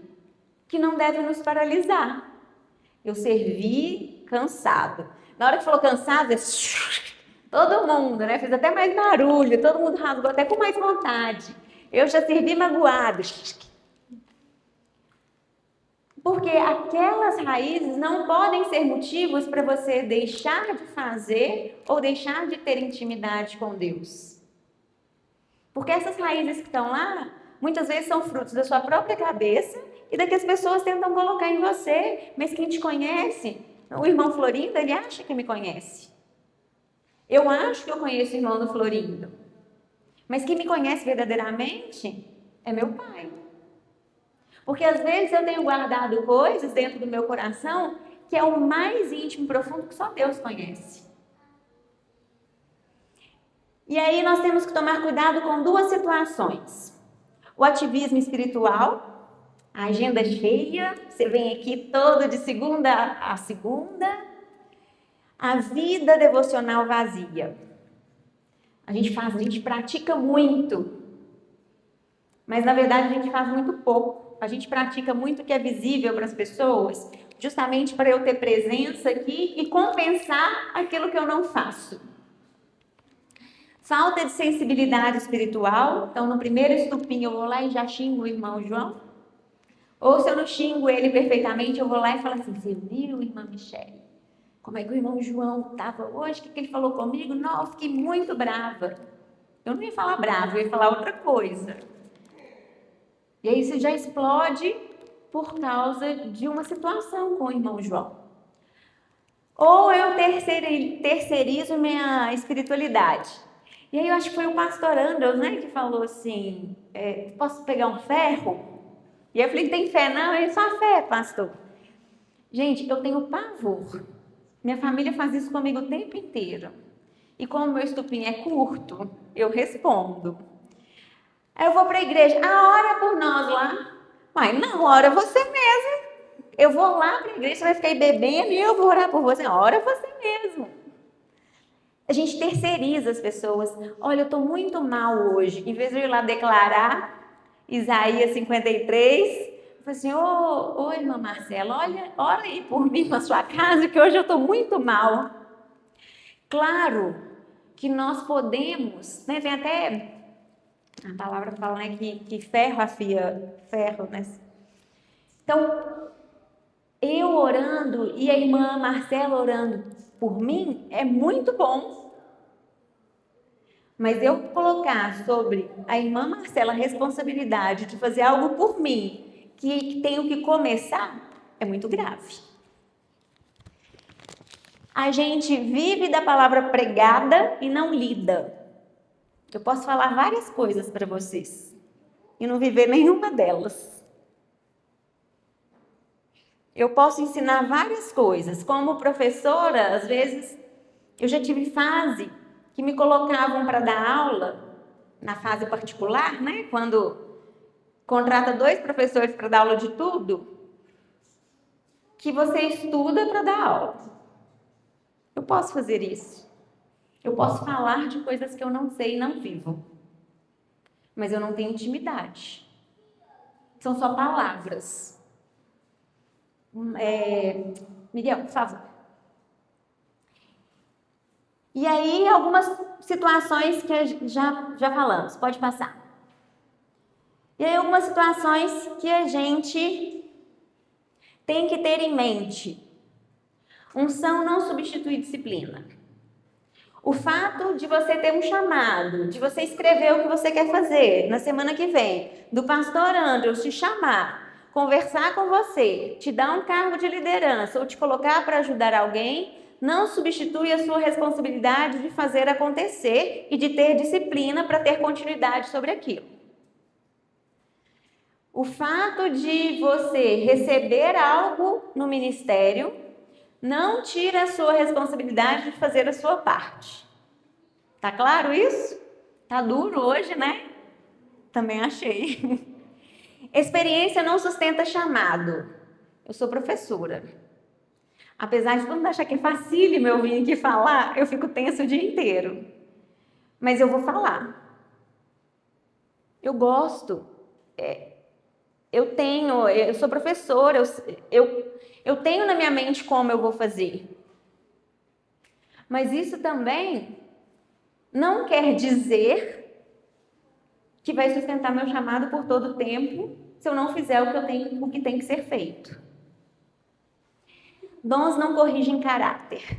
que não deve nos paralisar. Eu servi cansado. Na hora que falou cansado, todo mundo, né? Fez até mais barulho, todo mundo rasgou até com mais vontade. Eu já servi magoado. Porque aquelas raízes não podem ser motivos para você deixar de fazer ou deixar de ter intimidade com Deus. Porque essas raízes que estão lá, muitas vezes são frutos da sua própria cabeça e da que as pessoas tentam colocar em você. Mas quem te conhece, o irmão Florindo, ele acha que me conhece. Eu acho que eu conheço o irmão do Florindo. Mas quem me conhece verdadeiramente é meu pai. Porque às vezes eu tenho guardado coisas dentro do meu coração que é o mais íntimo, profundo, que só Deus conhece. E aí nós temos que tomar cuidado com duas situações. O ativismo espiritual, a agenda cheia, você vem aqui todo de segunda a segunda. A vida devocional vazia. A gente pratica muito, mas na verdade a gente faz muito pouco. A gente pratica muito o que é visível para as pessoas, justamente para eu ter presença aqui e compensar aquilo que eu não faço. Falta de sensibilidade espiritual. Então, no primeiro estupim eu vou lá e já xingo o irmão João. Ou se eu não xingo ele perfeitamente, eu vou lá e falo assim: você viu, irmã Michele? Como é que o irmão João estava hoje? O que ele falou comigo? Não, eu fiquei muito brava. Eu não ia falar brava, eu ia falar outra coisa. E aí você já explode por causa de uma situação com o irmão João. Ou eu terceirizo minha espiritualidade. E aí eu acho que foi o pastor Andrews, né, que falou assim, posso pegar um ferro? E eu falei, tem fé? Não, ele só fé, pastor. Gente, eu tenho pavor. Minha família faz isso comigo o tempo inteiro. E como meu estupim é curto, eu respondo. Aí eu vou para a igreja. Ora por nós lá. Mas não, ora você mesmo. Eu vou lá para a igreja, você vai ficar aí bebendo e eu vou orar por você. Ora você mesmo. A gente terceiriza as pessoas. Olha, eu estou muito mal hoje. Em vez de eu ir lá declarar Isaías 53... Eu falei assim, ô irmã Marcela, olha, ora aí por mim na sua casa, que hoje eu estou muito mal. Claro que nós podemos, né, tem até, a palavra fala, né, que ferro afia ferro, né? Então, eu orando e a irmã Marcela orando por mim é muito bom. Mas eu colocar sobre a irmã Marcela a responsabilidade de fazer algo por mim, que tenho que começar, é muito grave. A gente vive da palavra pregada e não lida. Eu posso falar várias coisas para vocês e não viver nenhuma delas. Eu posso ensinar várias coisas. Como professora, às vezes, eu já tive fase que me colocavam para dar aula, na fase particular, né? Quando contrata 2 professores para dar aula de tudo. que você estuda para dar aula. Eu posso fazer isso. Eu posso falar de coisas que eu não sei e não vivo. Mas eu não tenho intimidade. São só palavras. Miguel, por favor. E aí, algumas situações que já falamos. Pode passar. E aí, algumas situações que a gente tem que ter em mente. Unção não substitui disciplina. O fato de você ter um chamado, de você escrever o que você quer fazer na semana que vem, do pastor Andrews te chamar, conversar com você, te dar um cargo de liderança ou te colocar para ajudar alguém, não substitui a sua responsabilidade de fazer acontecer e de ter disciplina para ter continuidade sobre aquilo. O fato de você receber algo no ministério não tira a sua responsabilidade de fazer a sua parte. Tá claro isso? Tá duro hoje, né? Também achei. Experiência não sustenta chamado. Eu sou professora. Apesar de todo mundo achar que é facílimo eu vir aqui falar, eu fico tenso o dia inteiro. Mas eu vou falar. Eu gosto. Eu sou professora, eu tenho na minha mente como eu vou fazer. Mas isso também não quer dizer que vai sustentar meu chamado por todo o tempo se eu não fizer o que tem que ser feito. Dons não corrigem caráter.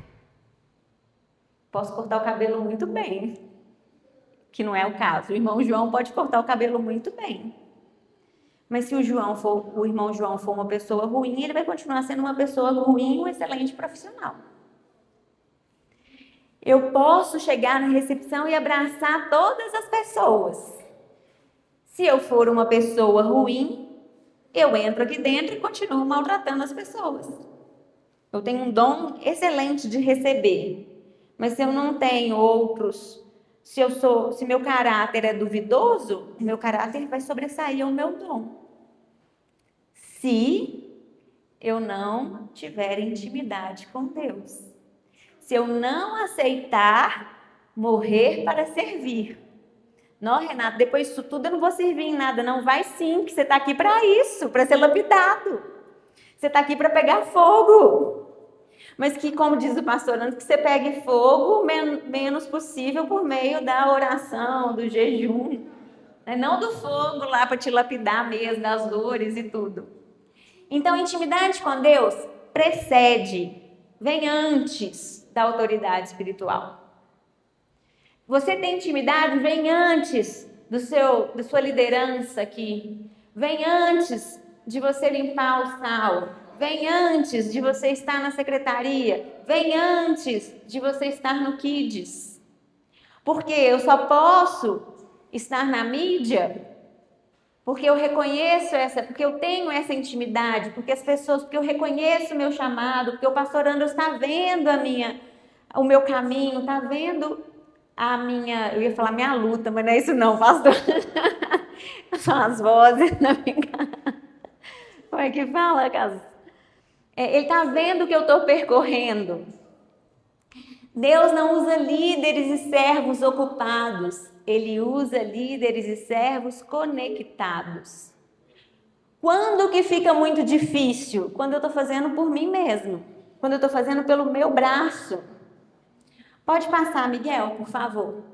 Posso cortar o cabelo muito bem, que não é o caso. O irmão João pode cortar o cabelo muito bem. Mas se o irmão João for uma pessoa ruim, ele vai continuar sendo uma pessoa ruim, um excelente profissional. Eu posso chegar na recepção e abraçar todas as pessoas. Se eu for uma pessoa ruim, eu entro aqui dentro e continuo maltratando as pessoas. Eu tenho um dom excelente de receber. Mas se eu não tenho outros, se meu caráter é duvidoso, o meu caráter vai sobressair ao meu dom. Se eu não tiver intimidade com Deus. Se eu não aceitar morrer para servir. Não, Renato, depois disso tudo eu não vou servir em nada. Não, vai sim, que você está aqui para isso, para ser lapidado. Você está aqui para pegar fogo. Mas que, como diz o pastor, antes que você pegue fogo, menos possível por meio da oração, do jejum. Não do fogo lá para te lapidar mesmo, das dores e tudo. Então, a intimidade com Deus precede, vem antes da autoridade espiritual. Você tem intimidade, vem antes da sua liderança aqui. Vem antes de você limpar o sal. Vem antes de você estar na secretaria. Vem antes de você estar no Kids. Porque eu só posso estar na mídia porque eu reconheço porque eu tenho essa intimidade, porque eu reconheço o meu chamado, porque o pastor Andrews está vendo o meu caminho, está vendo eu ia falar minha luta, mas não é isso não, pastor. São as vozes da minha casa. Como é que fala, casa? Ele está vendo o que eu estou percorrendo. Deus não usa líderes e servos ocupados. Ele usa líderes e servos conectados. Quando que fica muito difícil? Quando eu estou fazendo por mim mesmo. Quando eu estou fazendo pelo meu braço. Pode passar, Miguel, por favor.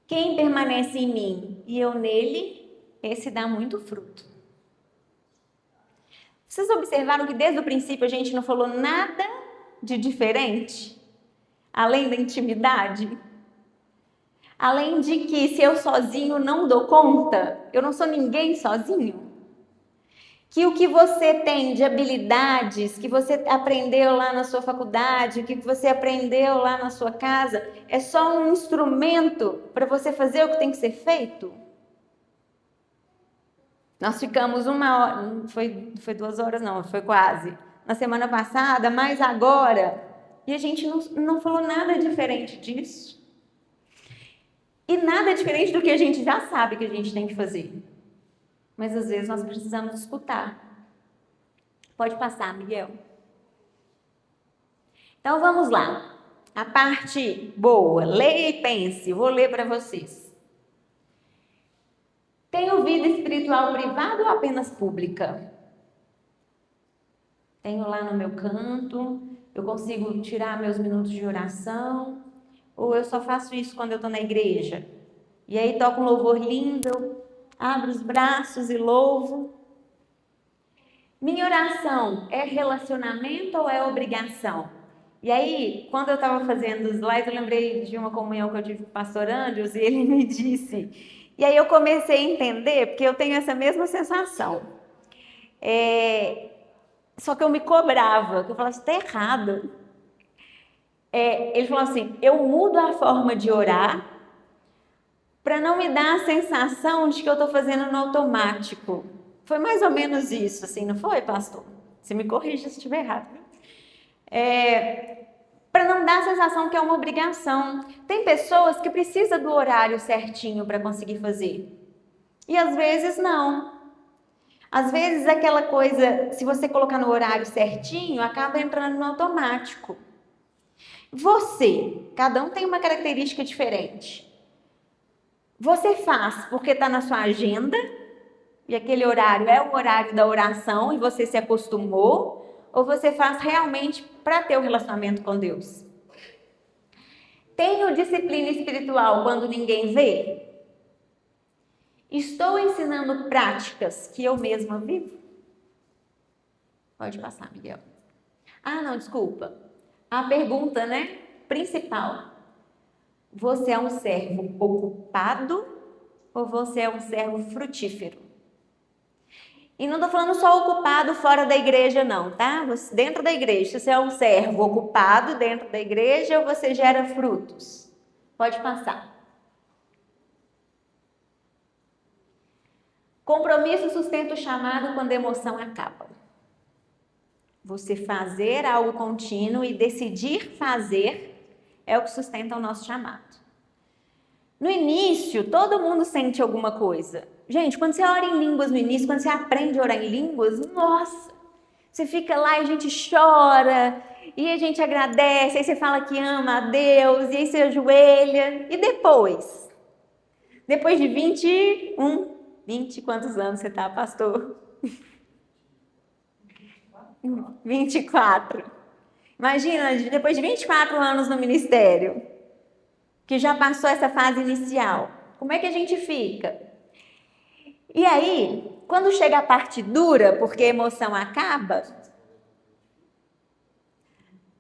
Quem permanece em mim e eu nele, esse dá muito fruto. Vocês observaram que desde o princípio a gente não falou nada de diferente? Além da intimidade? Além de que se eu sozinho não dou conta, eu não sou ninguém sozinho. Que o que você tem de habilidades, que você aprendeu lá na sua faculdade, o que você aprendeu lá na sua casa, é só um instrumento para você fazer o que tem que ser feito? Nós ficamos 1 hora, não foi 2 horas não, foi quase, na semana passada, mas agora, e a gente não falou nada diferente disso. E nada diferente do que a gente já sabe que a gente tem que fazer. Mas às vezes nós precisamos escutar. Pode passar, Miguel. Então vamos lá. A parte boa, leia e pense. Vou ler para vocês. Tenho vida espiritual privada ou apenas pública? Tenho lá no meu canto, eu consigo tirar meus minutos de oração, ou eu só faço isso quando eu estou na igreja? E aí toco um louvor lindo, eu abro os braços e louvo. Minha oração é relacionamento ou é obrigação? E aí, quando eu estava fazendo os slides, eu lembrei de uma comunhão que eu tive com o pastor Andrews, e ele me disse, e aí eu comecei a entender, porque eu tenho essa mesma sensação. Só que eu me cobrava, que eu falava, isso está errado. Ele falou assim, eu mudo a forma de orar para não me dar a sensação de que eu estou fazendo no automático. Foi mais ou menos isso, assim, não foi, pastor? Você me corrija se estiver errado. Para não dar a sensação que é uma obrigação. Tem pessoas que precisam do horário certinho para conseguir fazer. E às vezes não. Às vezes aquela coisa, se você colocar no horário certinho, acaba entrando no automático. Você, cada um tem uma característica diferente. Você faz porque está na sua agenda, e aquele horário é o horário da oração, e você se acostumou, ou você faz realmente para ter um relacionamento com Deus? Tenho disciplina espiritual quando ninguém vê? Estou ensinando práticas que eu mesma vivo? Pode passar, Miguel. Não, desculpa. A pergunta, principal. Você é um servo ocupado ou você é um servo frutífero? E não estou falando só ocupado fora da igreja, não, tá? Dentro da igreja, se você é um servo ocupado dentro da igreja ou você gera frutos? Pode passar. Compromisso sustenta o chamado quando a emoção acaba. Você fazer algo contínuo e decidir fazer é o que sustenta o nosso chamado. No início, todo mundo sente alguma coisa. Gente, quando você ora em línguas no início, quando você aprende a orar em línguas, nossa, você fica lá e a gente chora, e a gente agradece, aí você fala que ama a Deus, e aí você ajoelha, e depois? Depois de 20 quantos anos você está, pastor? 24. Imagina, depois de 24 anos no ministério, que já passou essa fase inicial, como é que a gente fica? E aí, quando chega a parte dura, porque a emoção acaba...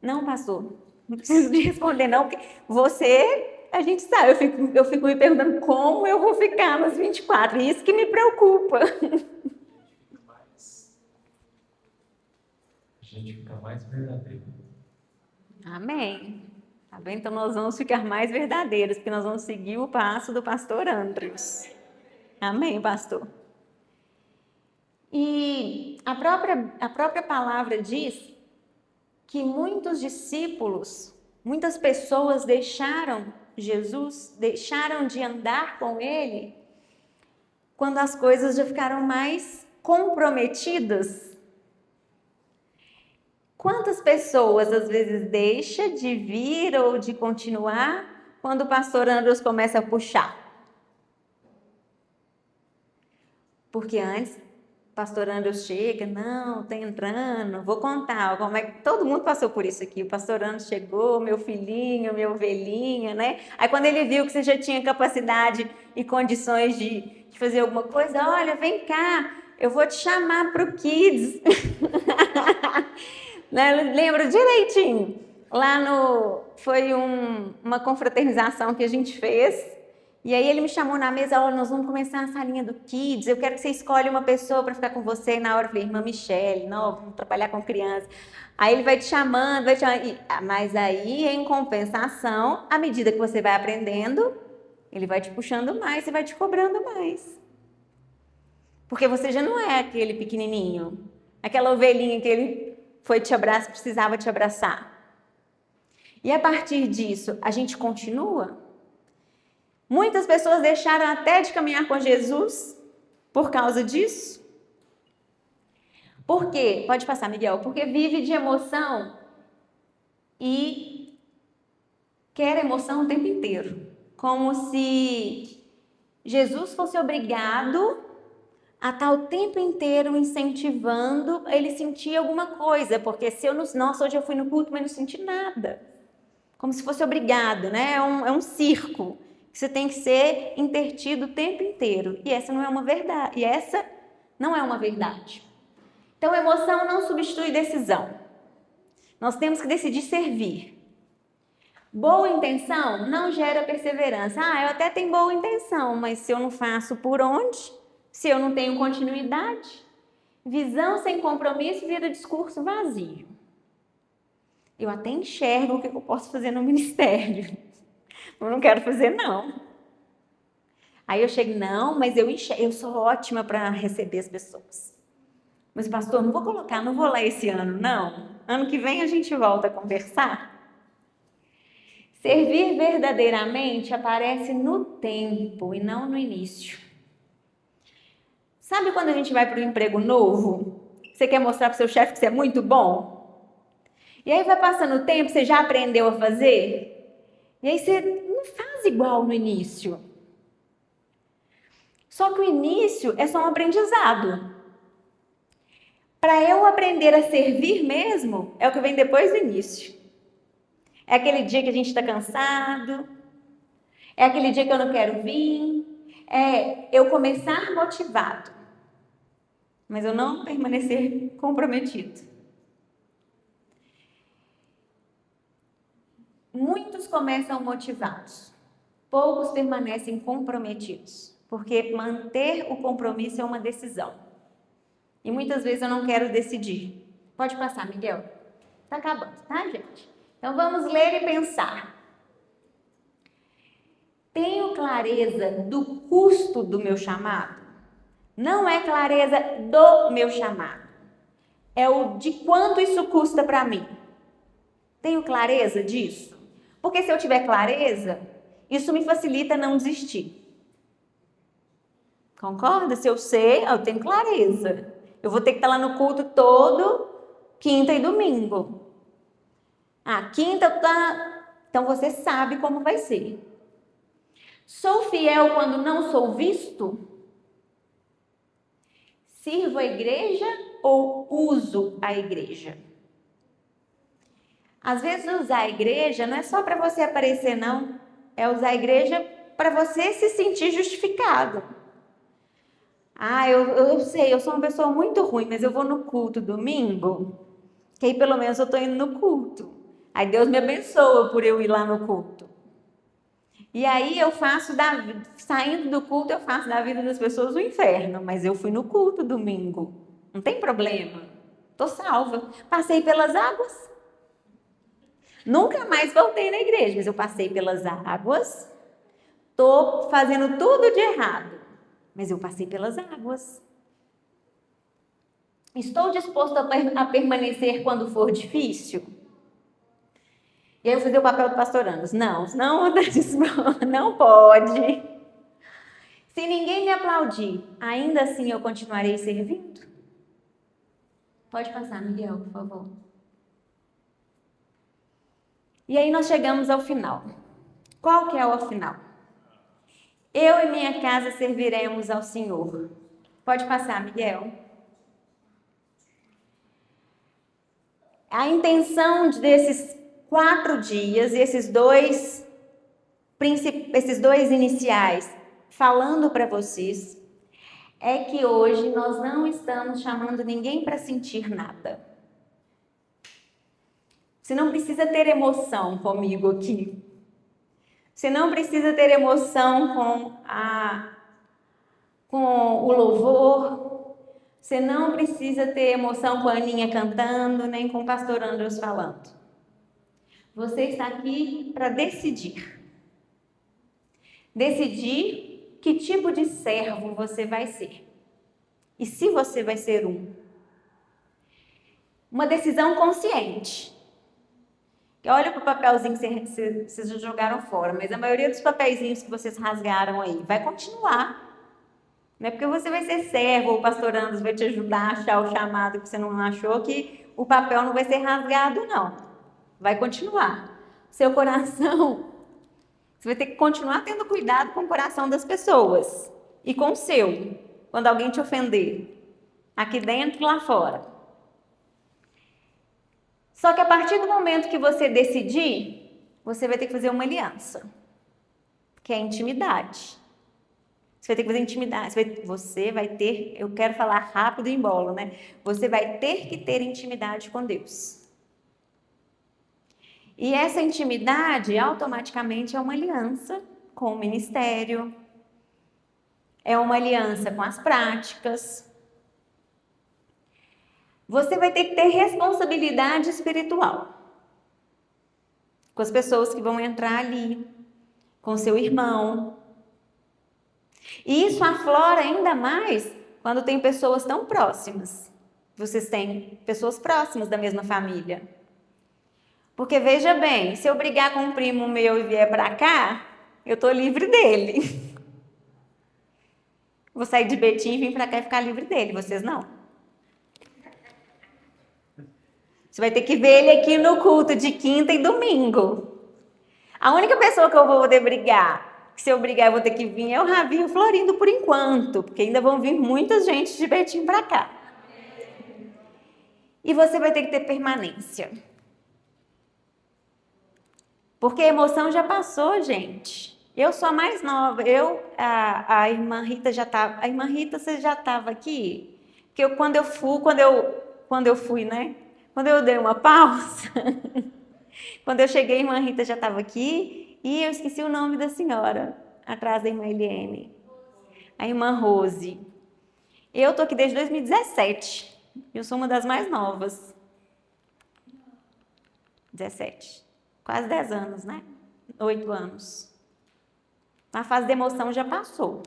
Não, pastor, não preciso de responder não, porque você, a gente sabe, eu fico me perguntando como eu vou ficar nos 24, e isso que me preocupa. A gente fica mais verdadeiro. Amém. Tá bem? Então nós vamos ficar mais verdadeiros, porque nós vamos seguir o passo do pastor Andrews. Amém, pastor? E a própria palavra diz que muitos discípulos, muitas pessoas deixaram Jesus, deixaram de andar com ele, quando as coisas já ficaram mais comprometidas. Quantas pessoas às vezes deixam de vir ou de continuar quando o pastor Andrews começa a puxar? Porque antes o pastor Andrews chega, não, tá entrando, vou contar como é que todo mundo passou por isso aqui. O pastor Andrews chegou, meu filhinho, minha ovelhinha, Aí quando ele viu que você já tinha capacidade e condições de fazer alguma coisa, olha, vem cá, eu vou te chamar para o Kids. Lembro direitinho, foi uma confraternização que a gente fez, e aí ele me chamou na mesa, olha, nós vamos começar a salinha do Kids, eu quero que você escolha uma pessoa para ficar com você. Na hora eu falei, irmã Michele, não, vamos trabalhar com criança. Aí ele vai te chamando, mas aí em compensação, à medida que você vai aprendendo, ele vai te puxando mais e vai te cobrando mais. Porque você já não é aquele pequenininho, aquela ovelhinha que ele precisava te abraçar. E a partir disso, a gente continua? Muitas pessoas deixaram até de caminhar com Jesus por causa disso. Por quê? Pode passar, Miguel. Porque vive de emoção e quer emoção o tempo inteiro. Como se Jesus fosse obrigado a estar o tempo inteiro incentivando ele sentir alguma coisa. Porque se eu não... Nossa, hoje eu fui no culto, mas não senti nada. Como se fosse obrigado, né? É um circo que você tem que ser intertido o tempo inteiro. E essa não é uma verdade. Então, emoção não substitui decisão. Nós temos que decidir servir. Boa intenção não gera perseverança. Eu até tenho boa intenção, mas se eu não faço por onde? Se eu não tenho continuidade? Visão sem compromisso vira discurso vazio. Eu até enxergo o que eu posso fazer no ministério. Eu não quero fazer, não. Aí eu chego, não, mas eu sou ótima para receber as pessoas. Mas, pastor, não vou lá esse ano, não. Ano que vem a gente volta a conversar. Servir verdadeiramente aparece no tempo e não no início. Sabe quando a gente vai para um emprego novo? Você quer mostrar para o seu chefe que você é muito bom? E aí vai passando o tempo, você já aprendeu a fazer? E aí você não faz igual no início. Só que o início é só um aprendizado. Para eu aprender a servir mesmo, é o que vem depois do início. É aquele dia que a gente está cansado, é aquele dia que eu não quero vir, é eu começar motivado, mas eu não permanecer comprometido. Muitos começam motivados, poucos permanecem comprometidos, porque manter o compromisso é uma decisão. E muitas vezes eu não quero decidir. Pode passar, Miguel. Está acabando, tá, gente? Então vamos ler e pensar. Tenho clareza do custo do meu chamado? Não é clareza do meu chamado. É o de quanto isso custa para mim. Tenho clareza disso? Porque se eu tiver clareza, isso me facilita não desistir. Concorda? Se eu sei, eu tenho clareza. Eu vou ter que estar lá no culto todo, quinta e domingo. Quinta tá... Então você sabe como vai ser. Sou fiel quando não sou visto? Sirvo a igreja ou uso a igreja? Às vezes usar a igreja não é só para você aparecer, não. É usar a igreja para você se sentir justificado. Eu sei, eu sou uma pessoa muito ruim, mas eu vou no culto domingo, que aí pelo menos eu estou indo no culto. Aí Deus me abençoa por eu ir lá no culto. E aí eu faço, saindo do culto, eu faço da vida das pessoas o inferno, mas eu fui no culto domingo. Não tem problema. Estou salva. Passei pelas águas. Nunca mais voltei na igreja, mas eu passei pelas águas. Estou fazendo tudo de errado. Mas eu passei pelas águas. Estou disposto a permanecer quando for difícil? E aí eu fazer o papel do pastorando. Não pode. Se ninguém me aplaudir, ainda assim eu continuarei servindo? Pode passar, Miguel, por favor. E aí nós chegamos ao final. Qual que é o final? Eu e minha casa serviremos ao Senhor. Pode passar, Miguel. A intenção desses 4 dias, esses dois iniciais, falando para vocês, é que hoje nós não estamos chamando ninguém para sentir nada. Você não precisa ter emoção comigo aqui. Você não precisa ter emoção com o louvor. Você não precisa ter emoção com a Aninha cantando, nem com o pastor Andros falando. Você está aqui para decidir. Decidir que tipo de servo você vai ser. E se você vai ser uma decisão consciente. Olha para o papelzinho que vocês já jogaram fora, mas a maioria dos papeizinhos que vocês rasgaram aí vai continuar. Não é porque você vai ser servo ou o pastor Andros vai te ajudar a achar o chamado que você não achou que o papel não vai ser rasgado, não. Vai continuar. Seu coração, você vai ter que continuar tendo cuidado com o coração das pessoas e com o seu, quando alguém te ofender, aqui dentro e lá fora. Só que a partir do momento que você decidir, você vai ter que fazer uma aliança, que é a intimidade. Você vai ter que fazer intimidade. Você vai ter, eu quero falar rápido e embolo, né? Você vai ter que ter intimidade com Deus. E essa intimidade automaticamente é uma aliança com o ministério, é uma aliança com as práticas. Você vai ter que ter responsabilidade espiritual com as pessoas que vão entrar ali, com seu irmão. E isso aflora ainda mais quando tem pessoas tão próximas. Vocês têm pessoas próximas da mesma família. Porque veja bem, se eu brigar com um primo meu e vier para cá, eu tô livre dele. Vou sair de Betim e vir para cá e ficar livre dele, vocês não. Você vai ter que ver ele aqui no culto de quinta e domingo. A única pessoa que eu vou poder brigar, que se eu brigar eu vou ter que vir, é o Ravi e o Florindo por enquanto, porque ainda vão vir muita gente de Betim para cá. E você vai ter que ter permanência. Porque a emoção já passou, gente. Eu sou a mais nova. A irmã Rita já estava. A irmã Rita, você já estava aqui? Porque quando eu fui, né? Quando eu dei uma pausa, quando eu cheguei, a irmã Rita já estava aqui e eu esqueci o nome da senhora, atrás da irmã Eliane. A irmã Rose. Eu estou aqui desde 2017. Eu sou uma das mais novas. 17. Quase 10 anos, né? 8 anos. A fase de emoção já passou.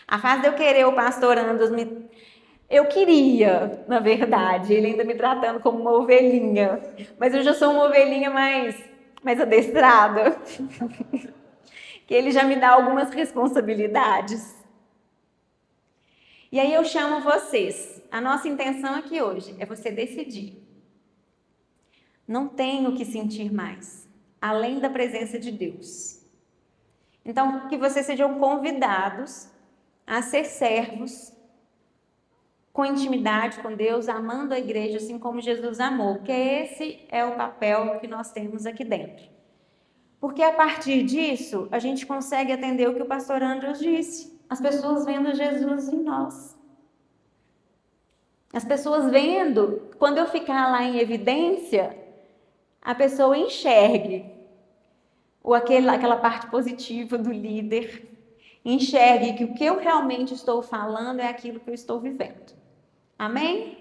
A fase de eu querer o pastor Andros Eu queria, na verdade, ele ainda me tratando como uma ovelhinha. Mas eu já sou uma ovelhinha mais adestrada. Que ele já me dá algumas responsabilidades. E aí eu chamo vocês. A nossa intenção aqui hoje é você decidir. Não tenho o que sentir mais, além da presença de Deus. Então, que vocês sejam convidados a ser servos com intimidade com Deus, amando a igreja assim como Jesus amou, porque esse é o papel que nós temos aqui dentro. Porque a partir disso, a gente consegue atender o que o pastor Andros disse, as pessoas vendo Jesus em nós. As pessoas vendo, quando eu ficar lá em evidência, a pessoa enxergue aquela parte positiva do líder, enxergue que o que eu realmente estou falando é aquilo que eu estou vivendo. Amém?